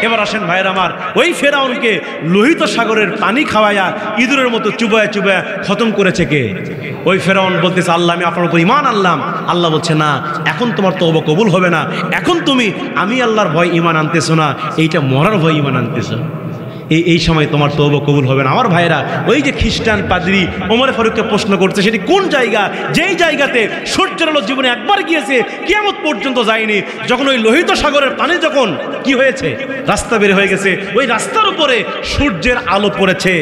এবার আসেন ভাইয়ের আমার, ওই ফেরাউনকে লোহিত সাগরের পানি খাওয়ায়া ইঁদুরের মতো চুবায়া চুবায়া খতম করেছে কে? ওই ফেরাউন বলতেছে আল্লাহ আমি আপনার উপর ঈমান আনলাম। আল্লাহ বলছে না, এখন তোমার তওবা কবুল হবে না, এখন তুমি আমি আল্লাহর ভয় ঈমান আনতেছো না, এইটা মরার ভয় ঈমান আনতেছো। এই সময় তোমার তওবা কবুল হবে না। আমার ভাইরা ওই যে খ্রিস্টান পাদ্রী ওমর ফারুককে প্রশ্ন করছে সেটি কোন জায়গা? যেই জায়গাতে সূর্যের আলো জীবনে একবার গিয়েছে কিয়ামত পর্যন্ত যায়নি। যখন ওই লোহিত সাগরের পানি যখন কি হয়েছে রাস্তা বের হয়ে গেছে, ওই রাস্তার উপরে সূর্যের আলো পড়েছে,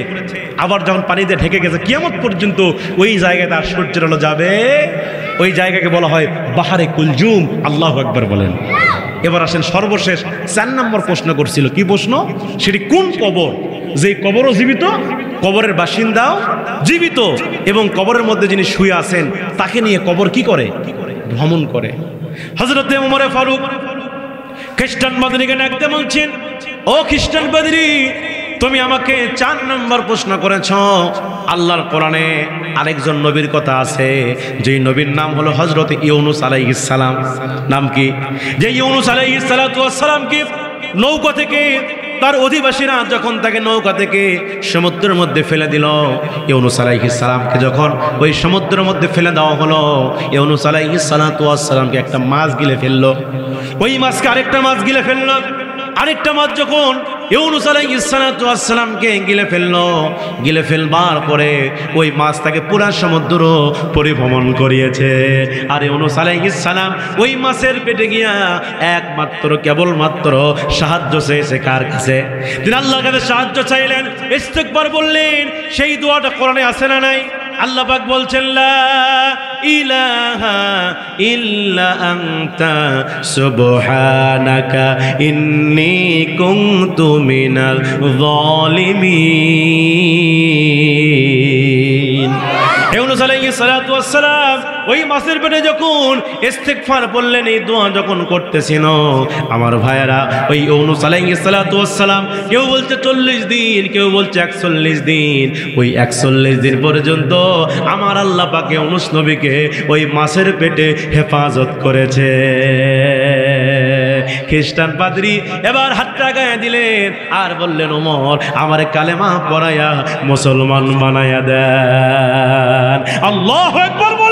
আবার যখন পানিতে ঢেকে গেছে কিয়ামত পর্যন্ত ওই জায়গাতে আর সূর্যের আলো যাবে। ওই জায়গাকে বলা হয় বাহারে কুলজুম। আল্লাহু আকবার বলেন। এবার আসেন সর্বশেষ 4 নম্বর প্রশ্ন করছিল। কি প্রশ্ন? সেটি কোন কবর? যে কবরও জীবিত, কবরের বাসিন্দাও জীবিত, এবং কবরের মধ্যে যিনি শুয়ে আছেন তাকে নিয়ে কবর কি করে? ভ্রমণ করে। হযরতে ওমর ফারুক খ্রিস্টান পাদ্রীকে ডাকতে বলছেন, ও খ্রিস্টান পাদ্রী তুমি আমাকে 4 নম্বর প্রশ্ন করেছ। আল্লাহর কোরআনে আরেকজন নবীর কথা আছে, যেই নবীর নাম হলো হযরত ইউনুস আলাইহিস সালাম। নাম কি? যে ইউনুস আলাইহিস সালাতু ওয়াস সালাম কি নৌকা থেকে তার অধিবাসীরা যখন তাকে নৌকা থেকে সমুদ্রের মধ্যে ফেলে দিল, ইউনূস আলাইহিস সালামকে যখন ওই সমুদ্রের মধ্যে ফেলে দেওয়া হলো, ইউনূস আলাইহিস সালামকে একটা মাছ গিলে ফেললো, ওই মাছকে আরেকটা মাছ গিলে ফেললো, আরেকটা মাছ যখন ইউনূস আলাইহিস সালামকে গিলে ফেলবার পরে ওই মাছ তাকে পুরা সমুদ্র পরিভ্রমণ করিয়েছে। আর ইউনূস আলাইহিস সালাম ওই মাছের পেটে গিয়া কেবলমাত্র সাহায্য চেয়েছে কার কাছে? তিনি আল্লাহর কাছে সাহায্য চাইলেন, ইস্তিগফার বললেন। সেই দোয়াটা কোরআনে আছে না নাই? আল্লাহ পাক বলছেন, লা ইলাহা ইল্লা আনতা সুবহানাকা ইন্নী কুনতু মিনাল যালিমিন। ইউনূস আলাইহিস সালাতু ওয়াস সালাম ওই মাছের পেটে যখন ইস্তিগফার বললেন, এই দোয়া যখন করতেছেন, আমার ভাইয়েরা, ওই ইউনূস আলাইহিস সালাতু ওয়াস সালাম, কেউ বলছে 40 দিন, কেউ বলছে 41 দিন, ওই 41 দিন পর্যন্ত আমার আল্লাহ পাক ইউনূস নবীকে ওই মাছের পেটে হেফাজত করেছে। খ্রিস্টান পাদ্রী এবার হাতটা গায়ে দিলেন আর বললেন, ওমর আমার কালেমা পড়ায়া মুসলমান বানায়া দেন। আল্লাহু আকবার।